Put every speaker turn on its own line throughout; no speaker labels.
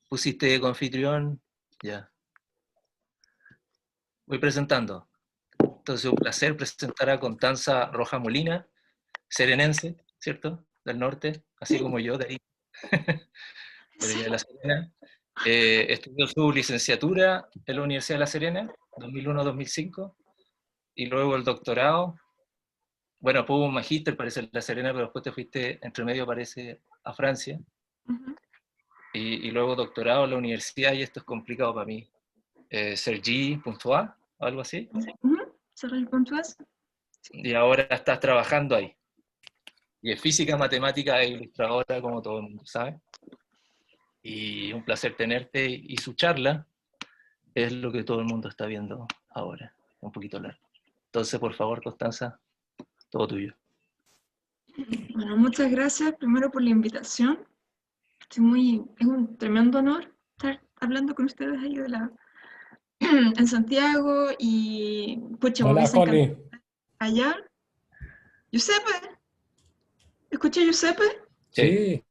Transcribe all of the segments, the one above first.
Pusiste confitrión, ya. Voy presentando. Entonces, un placer presentar a Constanza Roja Molina, serenense, ¿cierto? Del norte, así como yo, de ahí, de Villa de la Serena. Estudió su licenciatura en la Universidad de La Serena, 2001-2005, y luego el doctorado. Bueno, después hubo un magíster, parece, en La Serena, pero después te fuiste, entre medio, parece, a Francia. Y luego doctorado en la universidad, y esto es complicado para mí. Sergi Pontois, algo así.
Sergi Pontois.
Y ahora estás trabajando ahí. Y es física, matemática e ilustradora, como todo el mundo sabe. Y un placer tenerte, y su charla es lo que todo el mundo está viendo ahora, un poquito largo. Entonces, por favor, Constanza, todo tuyo.
Bueno, muchas gracias primero por la invitación. Es un tremendo honor estar hablando con ustedes ahí en Santiago y pucha, me
Hola,
hubiese
Connie.
encantado allá. Giuseppe, ¿escuché Giuseppe?
Sí.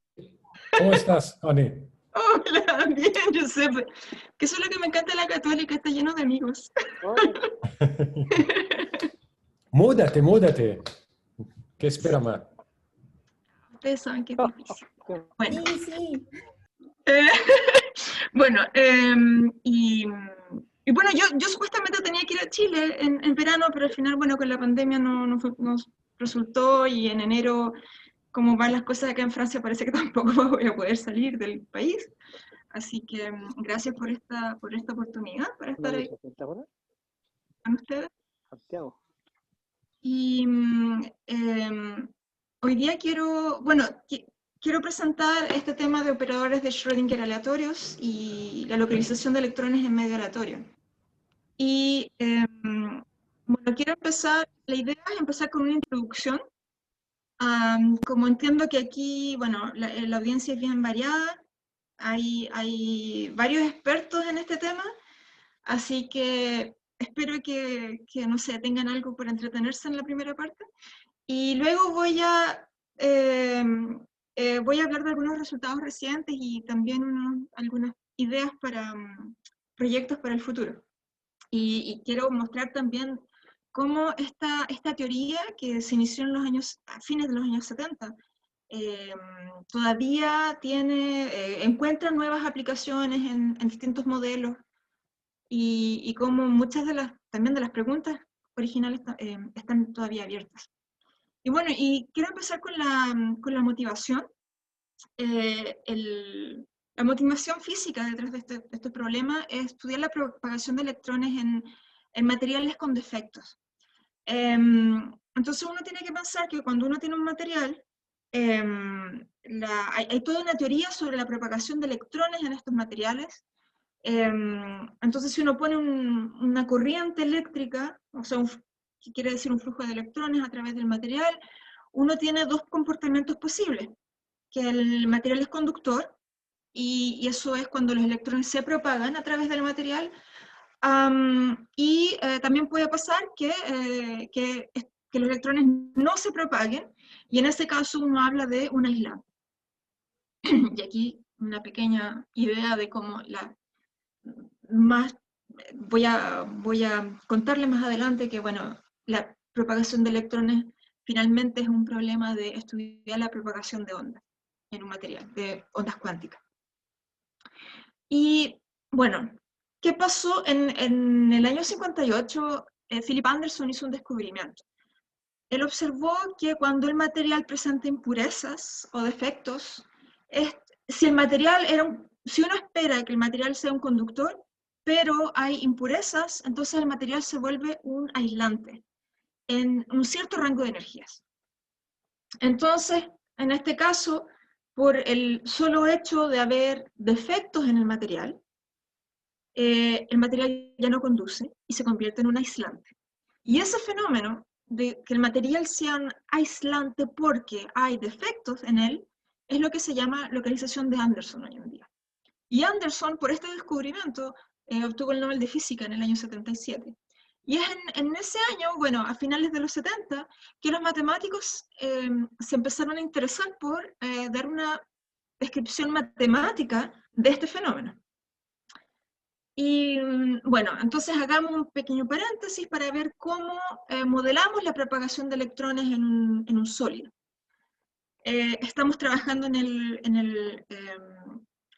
¿Cómo estás, Connie?
Hola, bien, Giuseppe. Que eso es lo que me encanta de la Católica, está lleno de amigos.
Múdate. ¿Qué espera más?
Ustedes saben que es difícil. Bueno,
Sí.
bueno, y bueno, yo supuestamente tenía que ir a Chile en verano, pero al final, bueno, con la pandemia no resultó, y en enero, como van las cosas acá en Francia, parece que tampoco voy a poder salir del país. Así que gracias por esta oportunidad para estar ahí con ustedes.
Santiago.
Y hoy día quiero presentar este tema de operadores de Schrödinger aleatorios y la localización de electrones en medio aleatorio. Y bueno, la idea es empezar con una introducción. Como entiendo que aquí, bueno, la audiencia es bien variada, hay varios expertos en este tema, así que espero que no sé, tengan algo para entretenerse en la primera parte. Y luego voy a hablar de algunos resultados recientes y también algunas ideas para proyectos para el futuro. Y quiero mostrar también cómo esta teoría, que se inició a fines de los años 70, todavía encuentra nuevas aplicaciones en distintos modelos, y cómo muchas también de las preguntas originales están todavía abiertas. Y bueno, y quiero empezar con la motivación. La motivación física detrás de este problema es estudiar la propagación de electrones en materiales con defectos. Entonces uno tiene que pensar que cuando uno tiene un material, hay toda una teoría sobre la propagación de electrones en estos materiales. Entonces si uno pone una corriente eléctrica, o sea, que quiere decir un flujo de electrones a través del material, uno tiene dos comportamientos posibles, que el material es conductor, y eso es cuando los electrones se propagan a través del material, y también puede pasar que los electrones no se propaguen, y en ese caso uno habla de un aislante. Y aquí una pequeña idea de cómo voy a contarle más adelante que, bueno, la propagación de electrones finalmente es un problema de estudiar la propagación de ondas en un material, de ondas cuánticas. Y bueno, ¿qué pasó? En el año 58, Philip Anderson hizo un descubrimiento. Él observó que cuando el material presenta impurezas o defectos, si uno espera que el material sea un conductor, pero hay impurezas, entonces el material se vuelve un aislante en un cierto rango de energías. Entonces, en este caso, por el solo hecho de haber defectos en el material ya no conduce y se convierte en un aislante. Y ese fenómeno de que el material sea un aislante porque hay defectos en él, es lo que se llama localización de Anderson hoy en día. Y Anderson, por este descubrimiento, obtuvo el Nobel de Física en el año 77. Y es en ese año, bueno, a finales de los 70, que los matemáticos se empezaron a interesar por dar una descripción matemática de este fenómeno. Y bueno, entonces hagamos un pequeño paréntesis para ver cómo modelamos la propagación de electrones en un sólido. Estamos trabajando en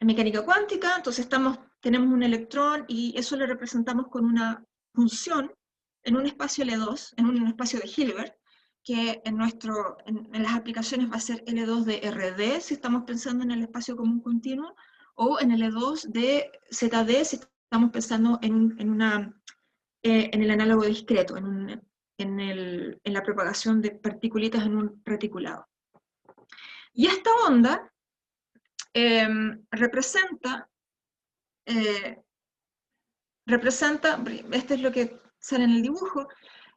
mecánica cuántica, entonces tenemos un electrón y eso lo representamos con una función en un espacio L2, en un espacio de Hilbert, que en las aplicaciones va a ser L2 de RD, si estamos pensando en el espacio común continuo, o en L2 de ZD, si estamos pensando en el análogo discreto, en la propagación de partículas en un reticulado. Y esta onda representa, esto es lo que sale en el dibujo,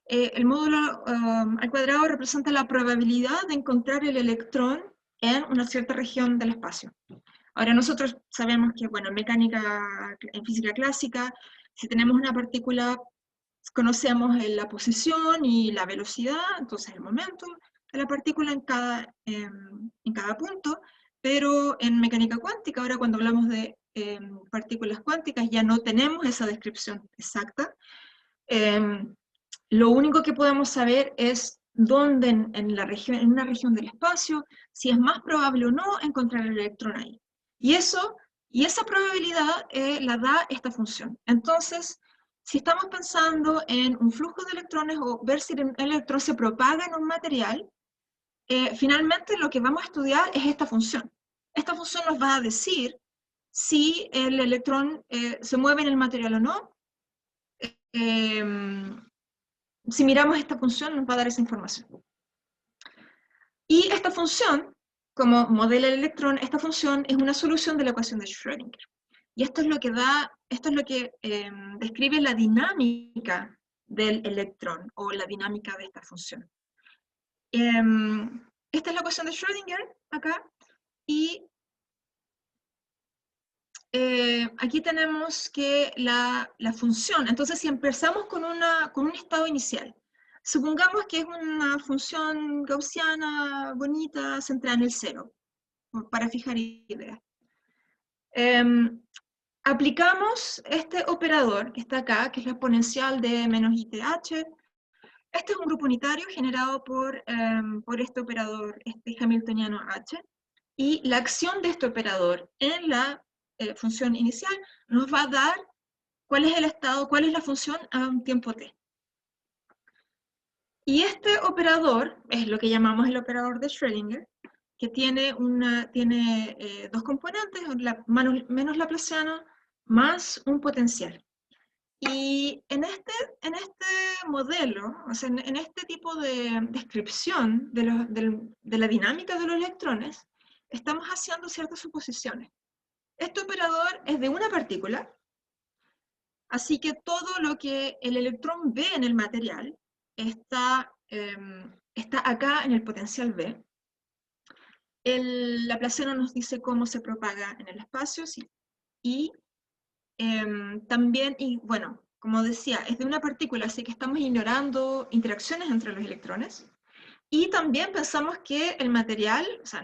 el módulo al cuadrado representa la probabilidad de encontrar el electrón en una cierta región del espacio. Ahora nosotros sabemos que, bueno, en física clásica, si tenemos una partícula, conocemos la posición y la velocidad, entonces el momento de la partícula en cada punto, pero en mecánica cuántica, ahora cuando hablamos de partículas cuánticas, ya no tenemos esa descripción exacta. Lo único que podemos saber es dónde en una región del espacio, si es más probable o no encontrar el electrón ahí. Y esa probabilidad la da esta función. Entonces, si estamos pensando en un flujo de electrones o ver si el electrón se propaga en un material, finalmente lo que vamos a estudiar es esta función. Esta función nos va a decir si el electrón se mueve en el material o no. Si miramos esta función nos va a dar esa información. Y esta función, como modela el electrón, esta función es una solución de la ecuación de Schrödinger. Y esto es lo que describe la dinámica del electrón, o la dinámica de esta función. Esta es la ecuación de Schrödinger, acá, y aquí tenemos que la función, entonces si empezamos con un estado inicial, supongamos que es una función gaussiana, bonita, centrada en el cero, para fijar ideas. Aplicamos este operador que está acá, que es la exponencial de menos ITH. Este es un grupo unitario generado por este operador, este hamiltoniano H, y la acción de este operador en la función inicial nos va a dar cuál es el estado, cuál es la función a un tiempo t. Y este operador es lo que llamamos el operador de Schrödinger, que tiene dos componentes, menos laplaciano más un potencial. Y en este modelo, o sea, en este tipo de descripción de la dinámica de los electrones, estamos haciendo ciertas suposiciones. Este operador es de una partícula, así que todo lo que el electrón ve en el material está acá en el potencial V. El laplaciano nos dice cómo se propaga en el espacio, sí. Y también, bueno, como decía, es de una partícula, así que estamos ignorando interacciones entre los electrones. Y también pensamos que el material, o sea,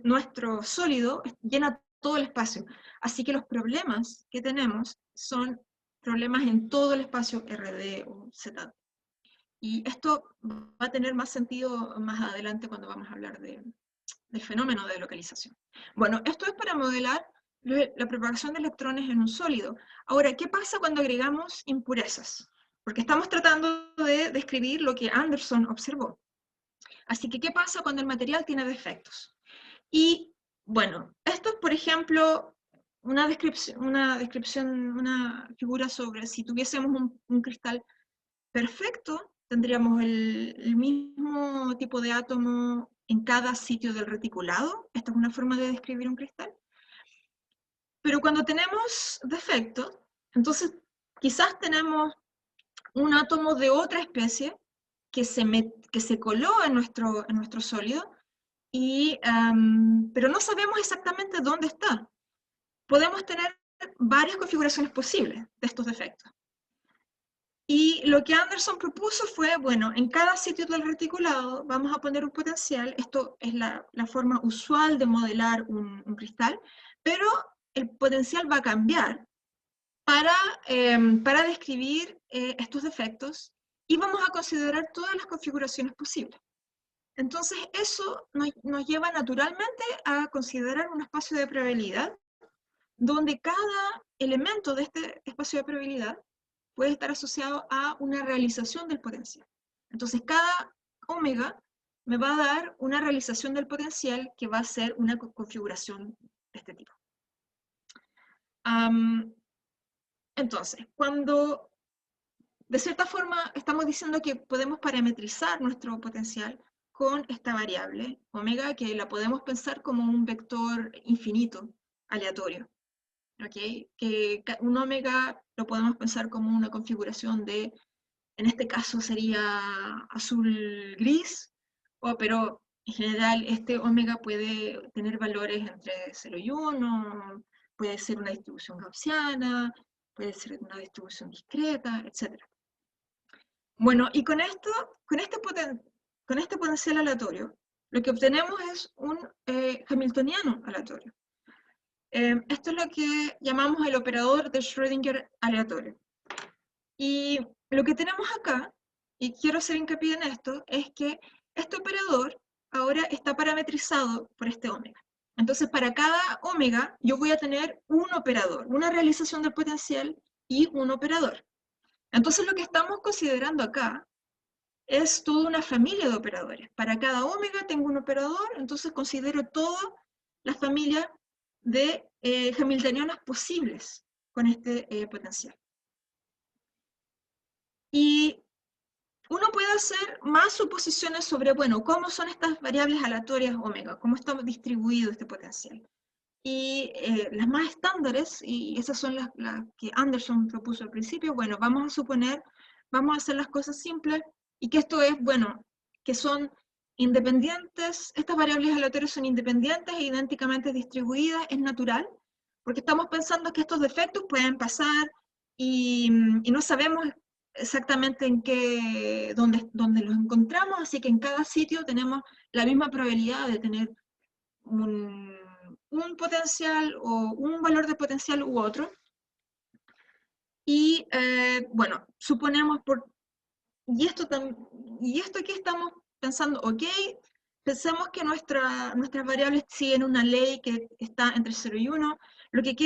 nuestro sólido llena todo el espacio. Así que los problemas que tenemos son problemas en todo el espacio RD o Z. Y esto va a tener más sentido más adelante cuando vamos a hablar del fenómeno de localización. Bueno, esto es para modelar la propagación de electrones en un sólido. Ahora, ¿qué pasa cuando agregamos impurezas? Porque estamos tratando de describir lo que Anderson observó. Así que, ¿qué pasa cuando el material tiene defectos? Y, bueno, esto es, por ejemplo, una figura sobre si tuviésemos un cristal perfecto, tendríamos el mismo tipo de átomo en cada sitio del reticulado. Esta es una forma de describir un cristal. Pero cuando tenemos defectos, entonces quizás tenemos un átomo de otra especie que se coló en nuestro sólido, pero no sabemos exactamente dónde está. Podemos tener varias configuraciones posibles de estos defectos. Y lo que Anderson propuso fue, bueno, en cada sitio del reticulado vamos a poner un potencial. Esto es la forma usual de modelar un cristal, pero el potencial va a cambiar para describir estos defectos, y vamos a considerar todas las configuraciones posibles. Entonces, eso nos lleva naturalmente a considerar un espacio de probabilidad, donde cada elemento de este espacio de probabilidad puede estar asociado a una realización del potencial. Entonces, cada omega me va a dar una realización del potencial que va a ser una configuración de este tipo. Entonces, cuando de cierta forma estamos diciendo que podemos parametrizar nuestro potencial con esta variable, omega, que la podemos pensar como un vector infinito, aleatorio. ¿Okay? Que un omega lo podemos pensar como una configuración de, en este caso sería azul-gris, pero en general este omega puede tener valores entre 0 y 1, puede ser una distribución gaussiana, puede ser una distribución discreta, etc. Bueno, y con este potencial aleatorio, lo que obtenemos es un hamiltoniano aleatorio. Esto es lo que llamamos el operador de Schrödinger aleatorio. Y lo que tenemos acá, y quiero hacer hincapié en esto, es que este operador ahora está parametrizado por este omega. Entonces, para cada omega, yo voy a tener un operador, una realización del potencial y un operador. Entonces, lo que estamos considerando acá es toda una familia de operadores. Para cada omega tengo un operador, entonces considero toda la familia de hamiltonianos posibles con este potencial. Y uno puede hacer más suposiciones sobre, bueno, cómo son estas variables aleatorias omega, cómo está distribuido este potencial. Y las más estándares, y esas son las que Anderson propuso al principio, bueno, vamos a suponer, vamos a hacer las cosas simples, y que esto es, bueno, que son independientes, estas variables aleatorias son independientes e idénticamente distribuidas, es natural, porque estamos pensando que estos defectos pueden pasar, y no sabemos exactamente dónde los encontramos, así que en cada sitio tenemos la misma probabilidad de tener un potencial o un valor de potencial u otro. Y bueno, suponemos y esto aquí estamos pensando, ok, pensemos que nuestras variables siguen una ley que está entre 0 y 1. Lo que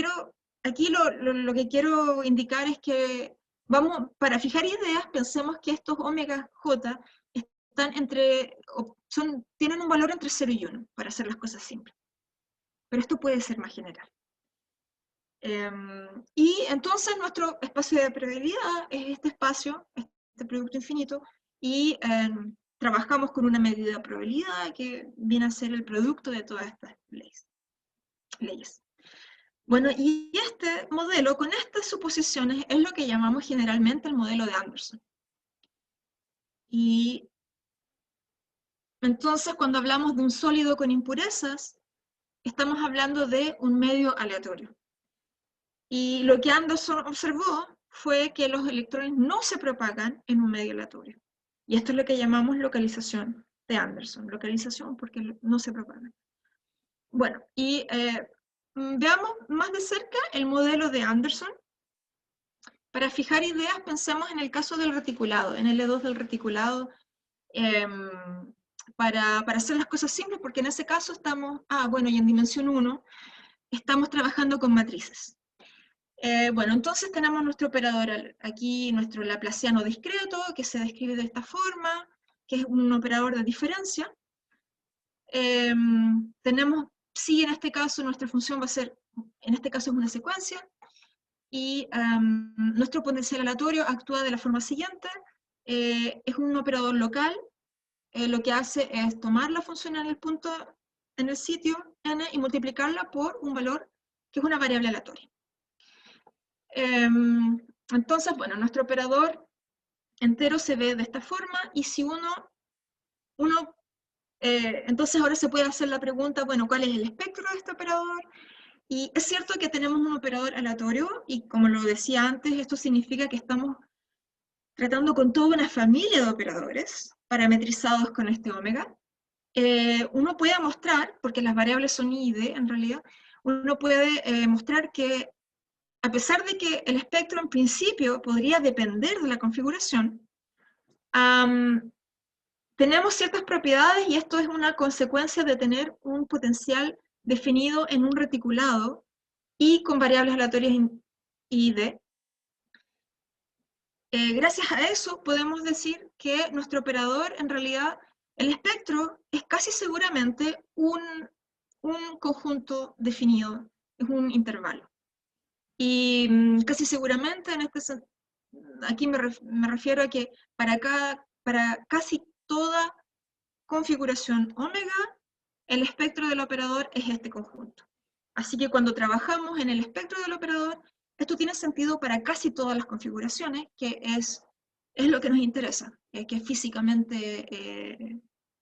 quiero indicar es que para fijar ideas, pensemos que estos omega j están tienen un valor entre 0 y 1, para hacer las cosas simples. Pero esto puede ser más general. Y entonces nuestro espacio de probabilidad es este espacio, este producto infinito, y trabajamos con una medida de probabilidad que viene a ser el producto de todas estas leyes. Bueno, y este modelo, con estas suposiciones, es lo que llamamos generalmente el modelo de Anderson. Y entonces, cuando hablamos de un sólido con impurezas, estamos hablando de un medio aleatorio. Y lo que Anderson observó fue que los electrones no se propagan en un medio aleatorio. Y esto es lo que llamamos localización de Anderson. Localización porque no se propagan. Bueno, y veamos más de cerca el modelo de Anderson. Para fijar ideas, pensemos en el caso del reticulado, en el E2 del reticulado, para hacer las cosas simples, porque en ese caso estamos, bueno, y en dimensión 1, estamos trabajando con matrices. Bueno, entonces tenemos nuestro operador aquí, nuestro laplaciano discreto, que se describe de esta forma, que es un operador de diferencia. Tenemos, sí, en este caso, nuestra función va a ser, en este caso es una secuencia, y nuestro potencial aleatorio actúa de la forma siguiente. Es un operador local, lo que hace es tomar la función en el punto, en el sitio n, y multiplicarla por un valor que es una variable aleatoria. Entonces, bueno, nuestro operador entero se ve de esta forma, y si entonces ahora se puede hacer la pregunta, bueno, ¿cuál es el espectro de este operador? Y es cierto que tenemos un operador aleatorio, y como lo decía antes, esto significa que estamos tratando con toda una familia de operadores parametrizados con este omega. Uno puede mostrar, porque las variables son I y D en realidad, uno puede mostrar que, a pesar de que el espectro en principio podría depender de la configuración, tenemos ciertas propiedades, y esto es una consecuencia de tener un potencial definido en un reticulado y con variables aleatorias I y D. Gracias a eso podemos decir que nuestro operador, en realidad, el espectro es casi seguramente un conjunto definido, es un intervalo. Y casi seguramente, aquí me refiero a que para casi toda configuración omega, el espectro del operador es este conjunto. Así que cuando trabajamos en el espectro del operador, esto tiene sentido para casi todas las configuraciones, que es lo que nos interesa, que es físicamente,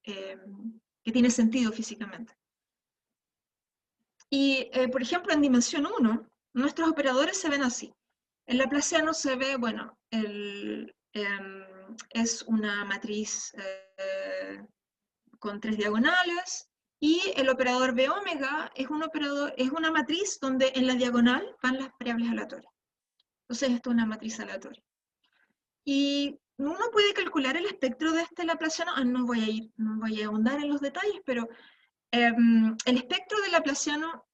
que tiene sentido físicamente. Y, por ejemplo, en dimensión 1, nuestros operadores se ven así. El laplaciano se ve, bueno, es una matriz con 3 diagonales, y el operador B omega es una matriz donde en la diagonal van las variables aleatorias. Entonces esto es una matriz aleatoria. Y uno puede calcular el espectro de este laplaciano, no voy a ahondar en los detalles, pero el espectro del laplaciano,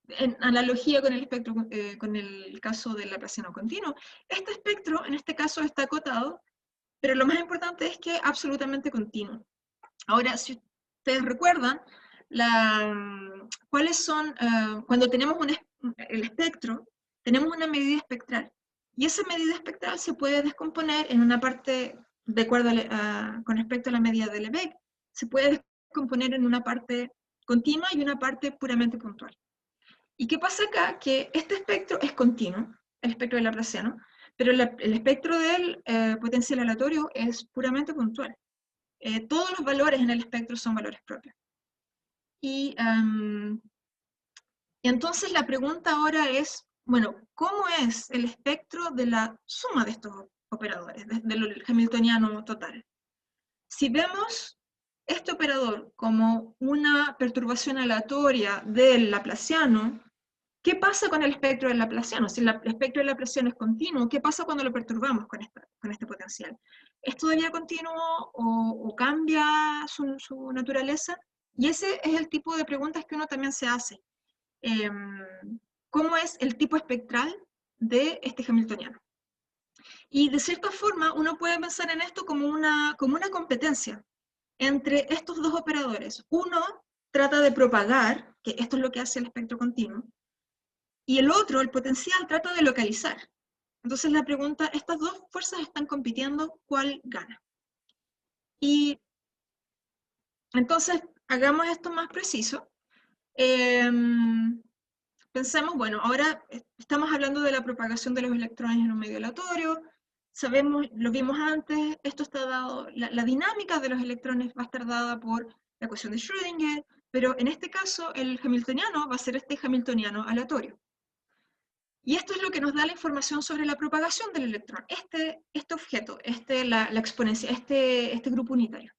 en analogía con el espectro, con el caso del laplaciano continuo, este espectro en este caso está acotado, pero lo más importante es que es absolutamente continuo. Ahora, si ustedes recuerdan, ¿cuáles son, cuando tenemos el espectro, tenemos una medida espectral, y esa medida espectral se puede descomponer en una parte, de acuerdo con respecto a la medida de Lebesgue, se puede descomponer en una parte continua y una parte puramente puntual. ¿Y qué pasa acá? Que este espectro es continuo, el espectro del laplaciano, pero el espectro del potencial aleatorio es puramente puntual. Todos los valores en el espectro son valores propios. Y entonces la pregunta ahora es, bueno, ¿cómo es el espectro de la suma de estos operadores, del hamiltoniano total? Si vemos este operador como una perturbación aleatoria del laplaciano, ¿qué pasa con el espectro del laplaciano? Si el espectro del laplaciano es continuo, ¿qué pasa cuando lo perturbamos con este potencial? ¿Es todavía continuo o cambia su naturaleza? Y ese es el tipo de preguntas que uno también se hace. ¿Cómo es el tipo espectral de este hamiltoniano? Y de cierta forma uno puede pensar en esto como una competencia entre estos dos operadores. Uno trata de propagar, que esto es lo que hace el espectro continuo, y el otro, el potencial, trata de localizar. Entonces la pregunta, estas dos fuerzas están compitiendo, ¿cuál gana? Y entonces hagamos esto más preciso. Pensemos, bueno, ahora estamos hablando de la propagación de los electrones en un medio aleatorio, sabemos, lo vimos antes, esto está dado, la dinámica de los electrones va a estar dada por la ecuación de Schrödinger, pero en este caso el hamiltoniano va a ser este hamiltoniano aleatorio. Y esto es lo que nos da la información sobre la propagación del electrón, este objeto, la exponencia, este grupo unitario.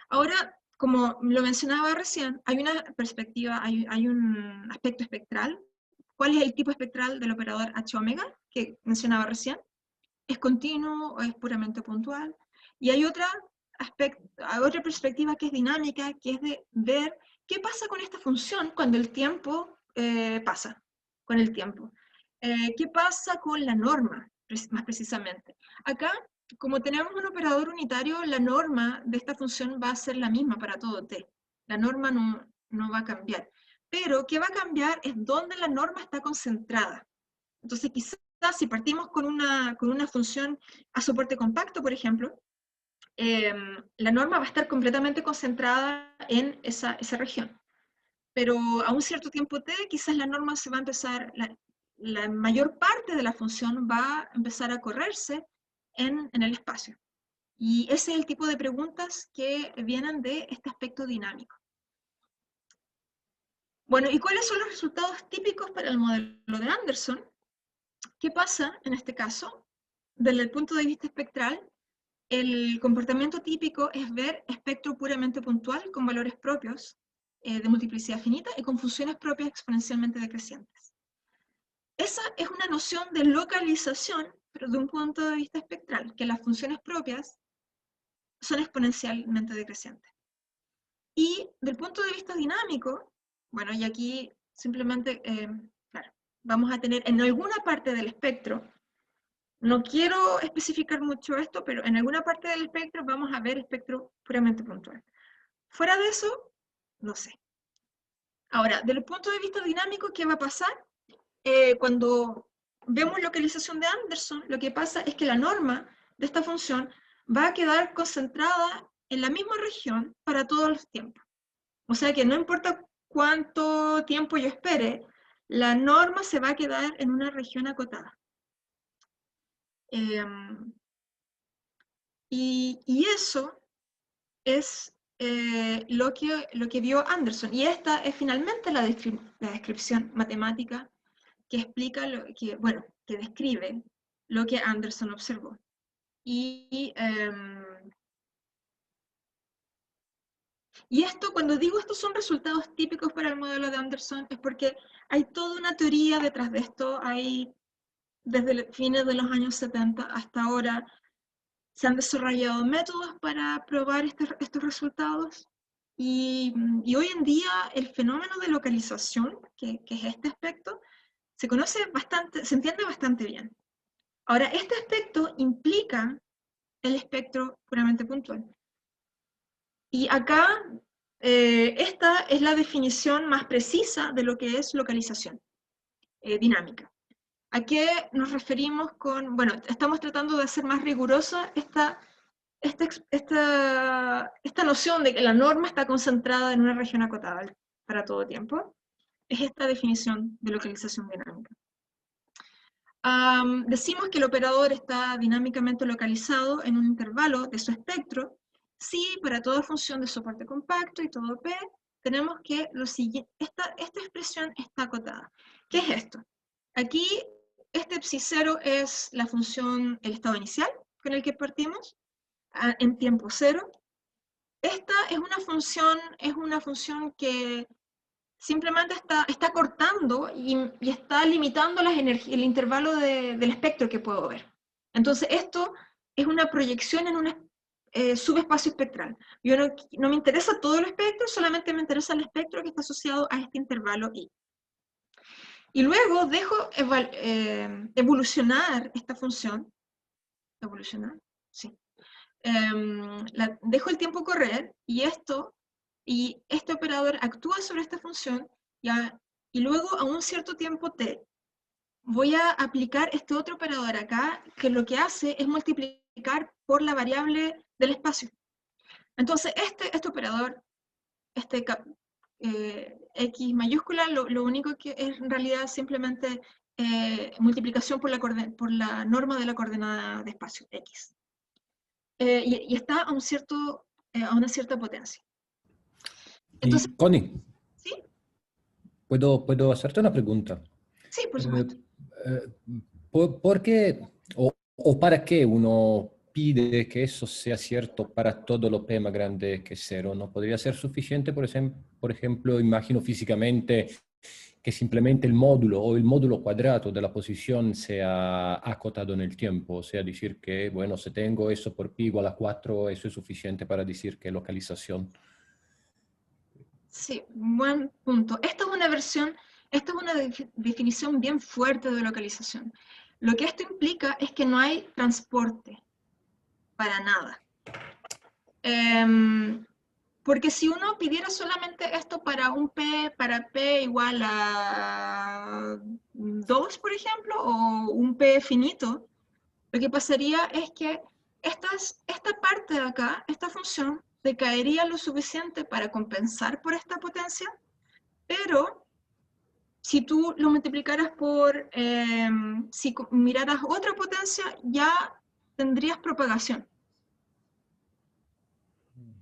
Ahora, como lo mencionaba recién, hay una perspectiva, hay un aspecto espectral. ¿Cuál es el tipo espectral del operador H omega que mencionaba recién? ¿Es continuo o es puramente puntual? Y hay otra perspectiva que es dinámica, que es de ver qué pasa con esta función cuando el tiempo pasa, con el tiempo. ¿Qué pasa con la norma, más precisamente? Acá, como tenemos un operador unitario, la norma de esta función va a ser la misma para todo t. La norma no va a cambiar. Pero, ¿qué va a cambiar? Es dónde la norma está concentrada. Entonces, quizás si partimos con una función a soporte compacto, por ejemplo, la norma va a estar completamente concentrada en esa región. Pero a un cierto tiempo t, quizás la norma se va a empezar, la mayor parte de la función va a empezar a correrse en el espacio. Y ese es el tipo de preguntas que vienen de este aspecto dinámico. Bueno, ¿y cuáles son los resultados típicos para el modelo de Anderson? ¿Qué pasa en este caso? Desde el punto de vista espectral, el comportamiento típico es ver espectro puramente puntual con valores propios, de multiplicidad finita y con funciones propias exponencialmente decrecientes. Esa es una noción de localización, pero de un punto de vista espectral, que las funciones propias son exponencialmente decrecientes. Y del punto de vista dinámico, bueno, y aquí simplemente, claro, vamos a tener en alguna parte del espectro, no quiero especificar mucho esto, pero en alguna parte del espectro vamos a ver espectro puramente puntual. Fuera de eso, no sé. Ahora, desde el punto de vista dinámico, ¿qué va a pasar? Cuando vemos localización de Anderson, lo que pasa es que la norma de esta función va a quedar concentrada en la misma región para todos los tiempos. O sea que no importa cuánto tiempo yo espere, la norma se va a quedar en una región acotada. Y eso es lo que vio Anderson. Y esta es finalmente la descripción matemática que explica, que describe lo que Anderson observó. Y esto, cuando digo estos son resultados típicos para el modelo de Anderson, es porque hay toda una teoría detrás de esto. Hay, desde fines de los años 70 hasta ahora, se han desarrollado métodos para probar estos resultados. Y hoy en día el fenómeno de localización, que es este aspecto, se conoce bastante, se entiende bastante bien. Ahora, este aspecto implica el espectro puramente puntual. Y acá, esta es la definición más precisa de lo que es localización dinámica. ¿A qué nos referimos con, bueno, estamos tratando de hacer más rigurosa esta noción de que la norma está concentrada en una región acotada para todo tiempo? Es esta definición de localización dinámica. Decimos que el operador está dinámicamente localizado en un intervalo de su espectro si para toda función de soporte compacto y todo P tenemos que lo siguiente, esta expresión está acotada. ¿Qué es esto? Aquí este psi0 es la función, el estado inicial con el que partimos en tiempo cero. Esta es una función que simplemente está cortando y está limitando el intervalo del espectro que puedo ver. Entonces esto es una proyección en un subespacio espectral. Yo no me interesa todo el espectro, solamente me interesa el espectro que está asociado a este intervalo I. Y luego dejo evolucionar esta función. ¿Evolucionar? Sí. Dejo el tiempo correr y este operador actúa sobre esta función y luego a un cierto tiempo t voy a aplicar este otro operador acá que lo que hace es multiplicar por la variable del espacio. Entonces este operador, x mayúscula, lo único que es en realidad simplemente multiplicación por la norma de la coordenada de espacio x. Y está a una cierta potencia. Entonces,
Y, Connie,
¿sí?
¿puedo hacerte una pregunta?
Sí, por supuesto.
¿Por qué o para qué uno pide que eso sea cierto para todo lo P más grande que cero? ¿No podría ser suficiente, por ejemplo, imagino físicamente, que simplemente el módulo o el módulo cuadrado de la posición sea acotado en el tiempo? O sea, decir que, bueno, si tengo eso por pi igual a 4, eso es suficiente para decir que localización.
Sí, buen punto. Esta es una definición bien fuerte de localización. Lo que esto implica es que no hay transporte para nada. Porque si uno pidiera solamente esto para para P igual a 2, por ejemplo, o un P finito, lo que pasaría es que esta parte de acá, esta función, decaería lo suficiente para compensar por esta potencia, pero si tú lo multiplicaras si miraras otra potencia, ya tendrías propagación.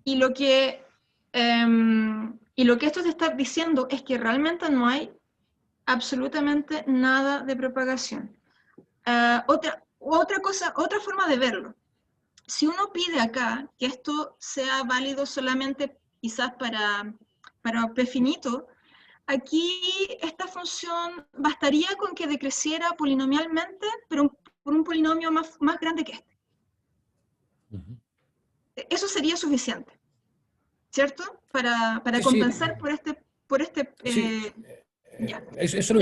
Y lo que esto te está diciendo es que realmente no hay absolutamente nada de propagación. Otra forma de verlo. Si uno pide acá que esto sea válido solamente quizás para para P finito, aquí esta función bastaría con que decreciera polinomialmente, pero por un polinomio más grande que este. Eso sería suficiente, ¿cierto? Para
Sí,
compensar
sí.
por este
Sí,
ya.
eso lo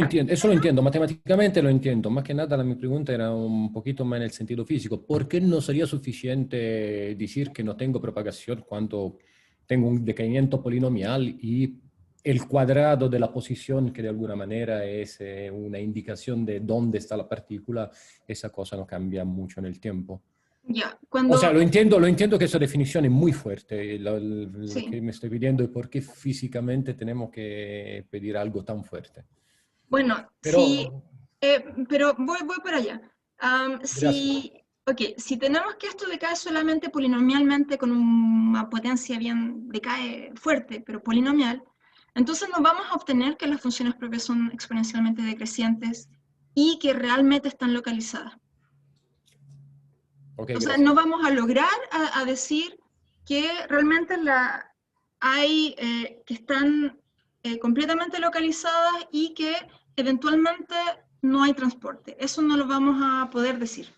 entiendo, matemáticamente lo entiendo. Más que nada la mi pregunta era un poquito más en el sentido físico. ¿Por qué no sería suficiente decir que no tengo propagación cuando tengo un decaimiento polinomial y el cuadrado de la posición, que de alguna manera es una indicación de dónde está la partícula, esa cosa no cambia mucho en el tiempo?
Ya,
O sea,
cuando,
lo entiendo que esa definición es muy fuerte. Lo
sí.
que me estoy pidiendo es por qué físicamente tenemos que pedir algo tan fuerte.
Bueno, sí,
Pero,
pero voy para allá.
gracias.
Si tenemos que esto decae solamente polinomialmente con una potencia bien, decae fuerte, pero polinomial, entonces nos vamos a obtener que las funciones propias son exponencialmente decrecientes y que realmente están localizadas.
Ok,
O sea, no
gracias.
vamos a lograr a decir que realmente que están completamente localizadas y que eventualmente no hay transporte. Eso no lo vamos a poder decir.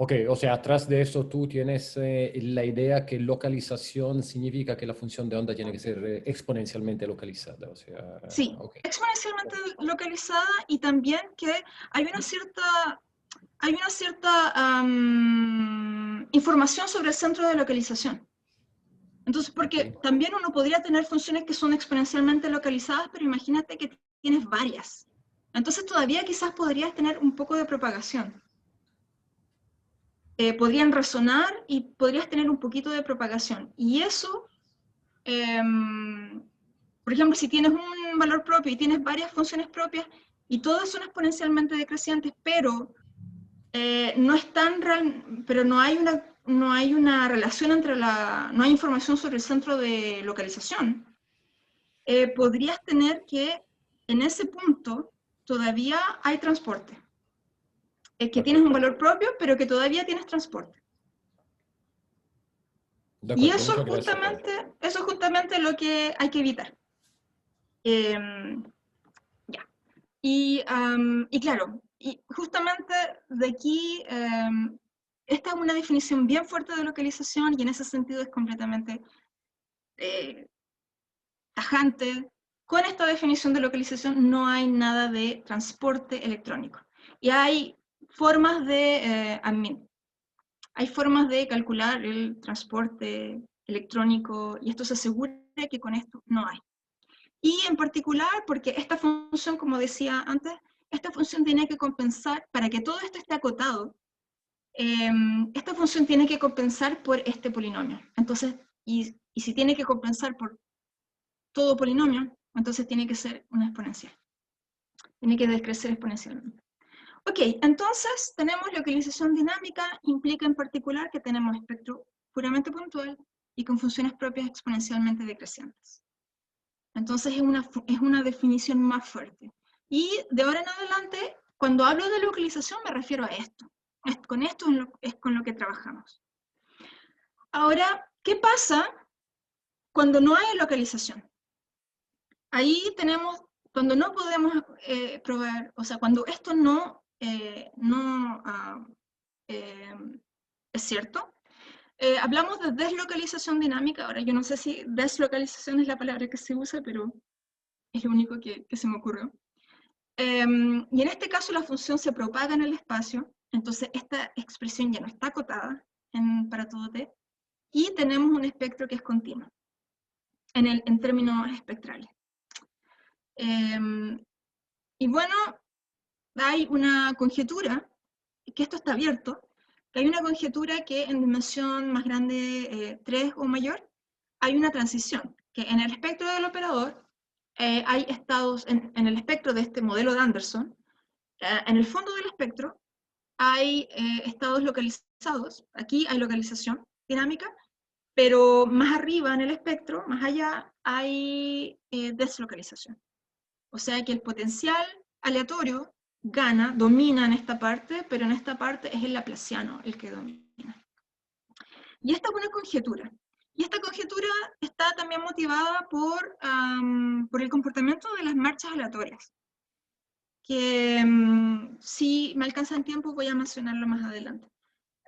Ok, o sea, atrás de eso tú tienes la idea que localización significa que la función de onda tiene que ser exponencialmente localizada. O sea,
Sí,
ok.
exponencialmente localizada y también que hay una cierta información sobre el centro de localización. Entonces, porque
Ok.
también uno podría tener funciones que son exponencialmente localizadas, pero imagínate que tienes varias. Entonces todavía quizás podrías tener un poco de propagación. Podrían resonar y podrías tener un poquito de propagación. Y eso, por ejemplo, si tienes un valor propio y tienes varias funciones propias y todas son exponencialmente decrecientes, pero no es tan real, pero no hay una relación no hay información sobre el centro de localización. Podrías tener que en ese punto todavía hay transporte. Que tienes un
Perfecto.
valor propio, pero que todavía tienes transporte.
De
Y
acuerdo, muchas gracias.
eso es justamente lo que hay que evitar. Ya. Y claro, y justamente de aquí, esta es una definición bien fuerte de localización y en ese sentido es completamente tajante. Con esta definición de localización no hay nada de transporte electrónico. Y hay formas hay formas de calcular el transporte electrónico y esto se asegura que con esto no hay. Y en particular porque esta función, como decía antes, esta función tiene que compensar, para que todo esto esté acotado, esta función tiene que compensar por este polinomio. Entonces, y si tiene que compensar por todo polinomio, entonces tiene que ser una exponencial. Tiene que decrecer exponencialmente. Ok, entonces tenemos localización dinámica, implica en particular que tenemos espectro puramente puntual y con funciones propias exponencialmente decrecientes. Entonces es una definición más fuerte. Y de ahora en adelante, cuando hablo de localización me refiero a esto. Con esto es con lo que trabajamos. Ahora, ¿qué pasa cuando no hay localización? Ahí tenemos, cuando no podemos probar, o sea, cuando esto no es cierto, hablamos de deslocalización dinámica. Ahora, yo no sé si deslocalización es la palabra que se usa, pero es lo único que se me ocurrió. Y en este caso la función se propaga en el espacio, entonces esta expresión ya no está acotada para todo t, y tenemos un espectro que es continuo, en términos espectrales. Y bueno, hay una conjetura, que esto está abierto, que hay una conjetura que en dimensión más grande 3 o mayor, hay una transición, que en el espectro del operador hay estados, en el espectro de este modelo de Anderson, en el fondo del espectro hay estados localizados, aquí hay localización dinámica, pero más arriba en el espectro, más allá, hay deslocalización. O sea que el potencial aleatorio domina en esta parte, pero en esta parte es el laplaciano el que domina. Y esta es una conjetura. Y esta conjetura está también motivada por el comportamiento de las marchas aleatorias, que si me alcanza el tiempo voy a mencionarlo más adelante.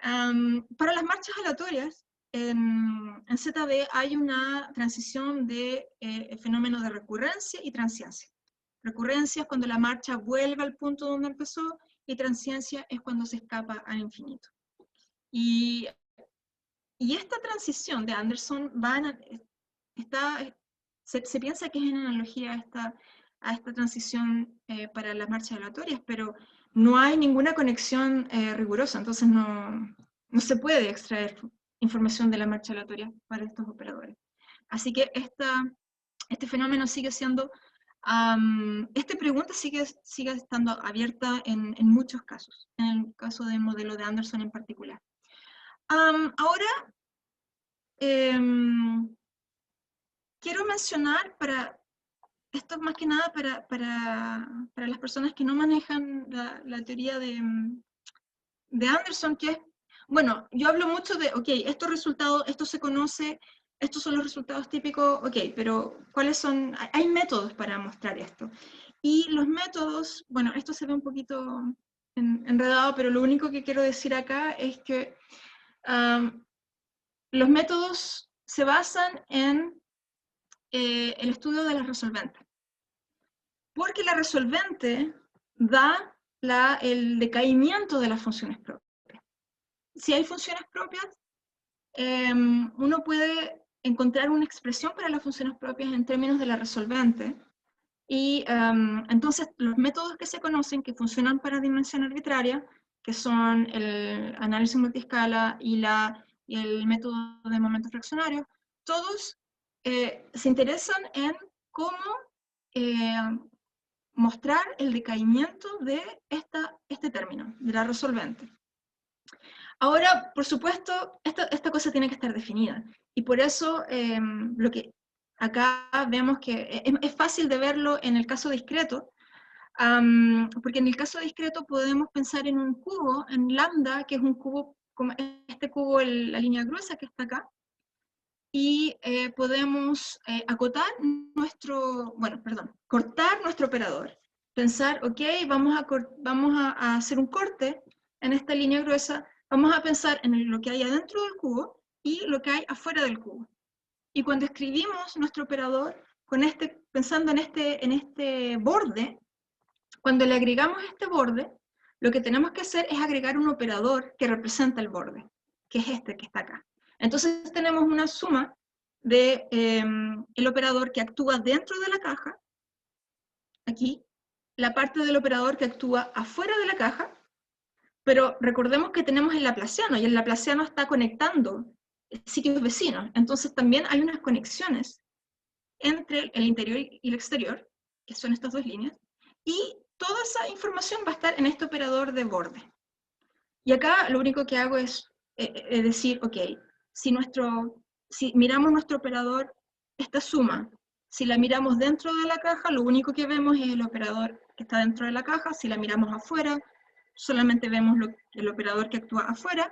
Para las marchas aleatorias, en ZD hay una transición de fenómeno de recurrencia y transiencia. Recurrencia es cuando la marcha vuelve al punto donde empezó, y transiencia es cuando se escapa al infinito. Y esta transición de Anderson se piensa que es en analogía a esta transición para las marchas aleatorias, pero no hay ninguna conexión rigurosa, entonces no se puede extraer información de la marcha aleatoria para estos operadores. Así que este fenómeno sigue siendo, esta pregunta sigue estando abierta en muchos casos, en el caso del modelo de Anderson en particular. Ahora, quiero mencionar, esto más que nada para las personas que no manejan la teoría de Anderson, que es, bueno, yo hablo mucho de, ok, estos resultados, esto se conoce, estos son los resultados típicos, ok, pero ¿cuáles son? Hay métodos para mostrar esto. Y los métodos, bueno, esto se ve un poquito enredado, pero lo único que quiero decir acá es que los métodos se basan en el estudio de la resolvente. Porque la resolvente da el decaimiento de las funciones propias. Si hay funciones propias, uno puede encontrar una expresión para las funciones propias en términos de la resolvente, y entonces los métodos que se conocen que funcionan para dimensión arbitraria, que son el análisis multiscala y el método de momentos fraccionarios, todos se interesan en cómo mostrar el decaimiento de este término, de la resolvente. Ahora, por supuesto, esta cosa tiene que estar definida, y por eso lo que acá vemos que es fácil de verlo en el caso discreto, porque en el caso discreto podemos pensar en un cubo, en lambda, que es un cubo, como este cubo, la línea gruesa que está acá, y podemos cortar nuestro operador. Pensar, ok, vamos a hacer un corte en esta línea gruesa, vamos a pensar en lo que hay adentro del cubo y lo que hay afuera del cubo. Y cuando escribimos nuestro operador, pensando en este borde, cuando le agregamos este borde, lo que tenemos que hacer es agregar un operador que representa el borde, que es este que está acá. Entonces tenemos una suma de el operador que actúa dentro de la caja, aquí, la parte del operador que actúa afuera de la caja, pero recordemos que tenemos el laplaciano, y el laplaciano está conectando sitios vecinos, entonces también hay unas conexiones entre el interior y el exterior, que son estas dos líneas, y toda esa información va a estar en este operador de borde. Y acá lo único que hago es decir, ok, si miramos nuestro operador, esta suma, si la miramos dentro de la caja, lo único que vemos es el operador que está dentro de la caja. Si la miramos afuera, solamente vemos el operador que actúa afuera,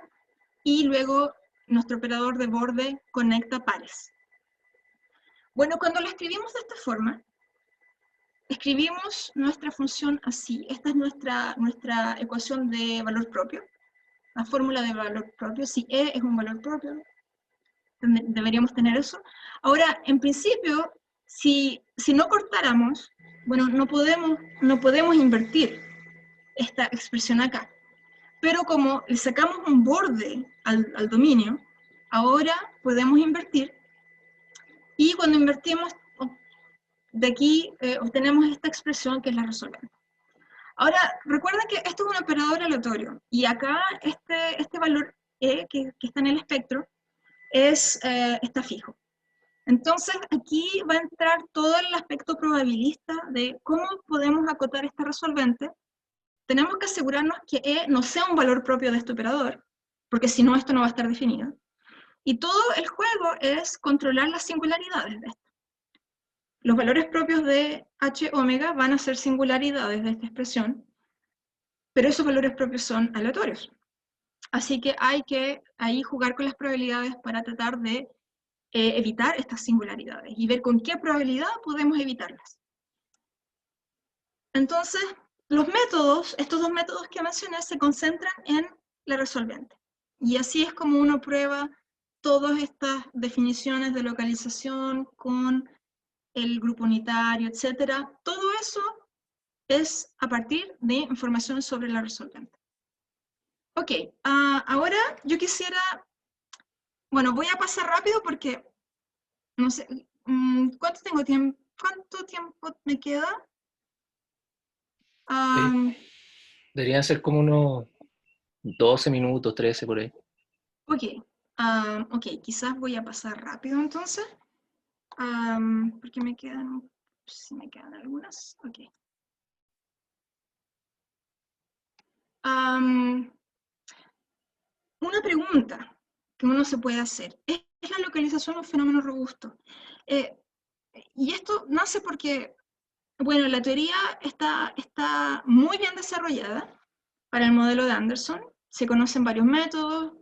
y luego nuestro operador de borde conecta pares. Bueno, cuando lo escribimos de esta forma, escribimos nuestra función así. Esta es nuestra ecuación de valor propio, la fórmula de valor propio. Si E es un valor propio, deberíamos tener eso. Ahora, en principio, si no cortáramos, bueno, no podemos invertir esta expresión acá. Pero como le sacamos un borde al dominio, ahora podemos invertir, y cuando invertimos, de aquí obtenemos esta expresión que es la resolvente. Ahora, recuerden que esto es un operador aleatorio, y acá este valor E que está en el espectro está fijo. Entonces aquí va a entrar todo el aspecto probabilista de cómo podemos acotar esta resolvente. Tenemos que asegurarnos que E no sea un valor propio de este operador, porque si no, esto no va a estar definido. Y todo el juego es controlar las singularidades de esto. Los valores propios de H omega van a ser singularidades de esta expresión, pero esos valores propios son aleatorios. Así que hay que ahí jugar con las probabilidades para tratar de evitar estas singularidades y ver con qué probabilidad podemos evitarlas. Entonces, los métodos, estos dos métodos que mencioné, se concentran en la resolvente. Y así es como uno prueba todas estas definiciones de localización con el grupo unitario, etc. Todo eso es a partir de información sobre la resolvente. Ok, ahora yo quisiera, bueno, voy a pasar rápido porque, no sé, ¿cuánto tiempo me queda?
Deberían ser como unos 12 minutos, 13 por ahí.
Ok, ok, quizás voy a pasar rápido entonces, porque me quedan algunas, ok. Una pregunta que uno se puede hacer, ¿es la localización un fenómeno robusto? Y esto nace porque, bueno, la teoría está muy bien desarrollada para el modelo de Anderson, se conocen varios métodos,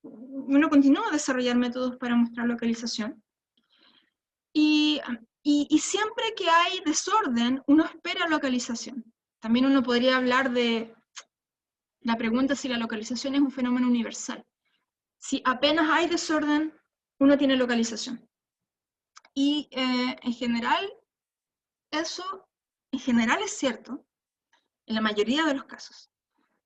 uno continúa a desarrollar métodos para mostrar localización. Y siempre que hay desorden, uno espera localización. También uno podría hablar de la pregunta si la localización es un fenómeno universal. Si apenas hay desorden, uno tiene localización. Y en general, eso es cierto, en la mayoría de los casos.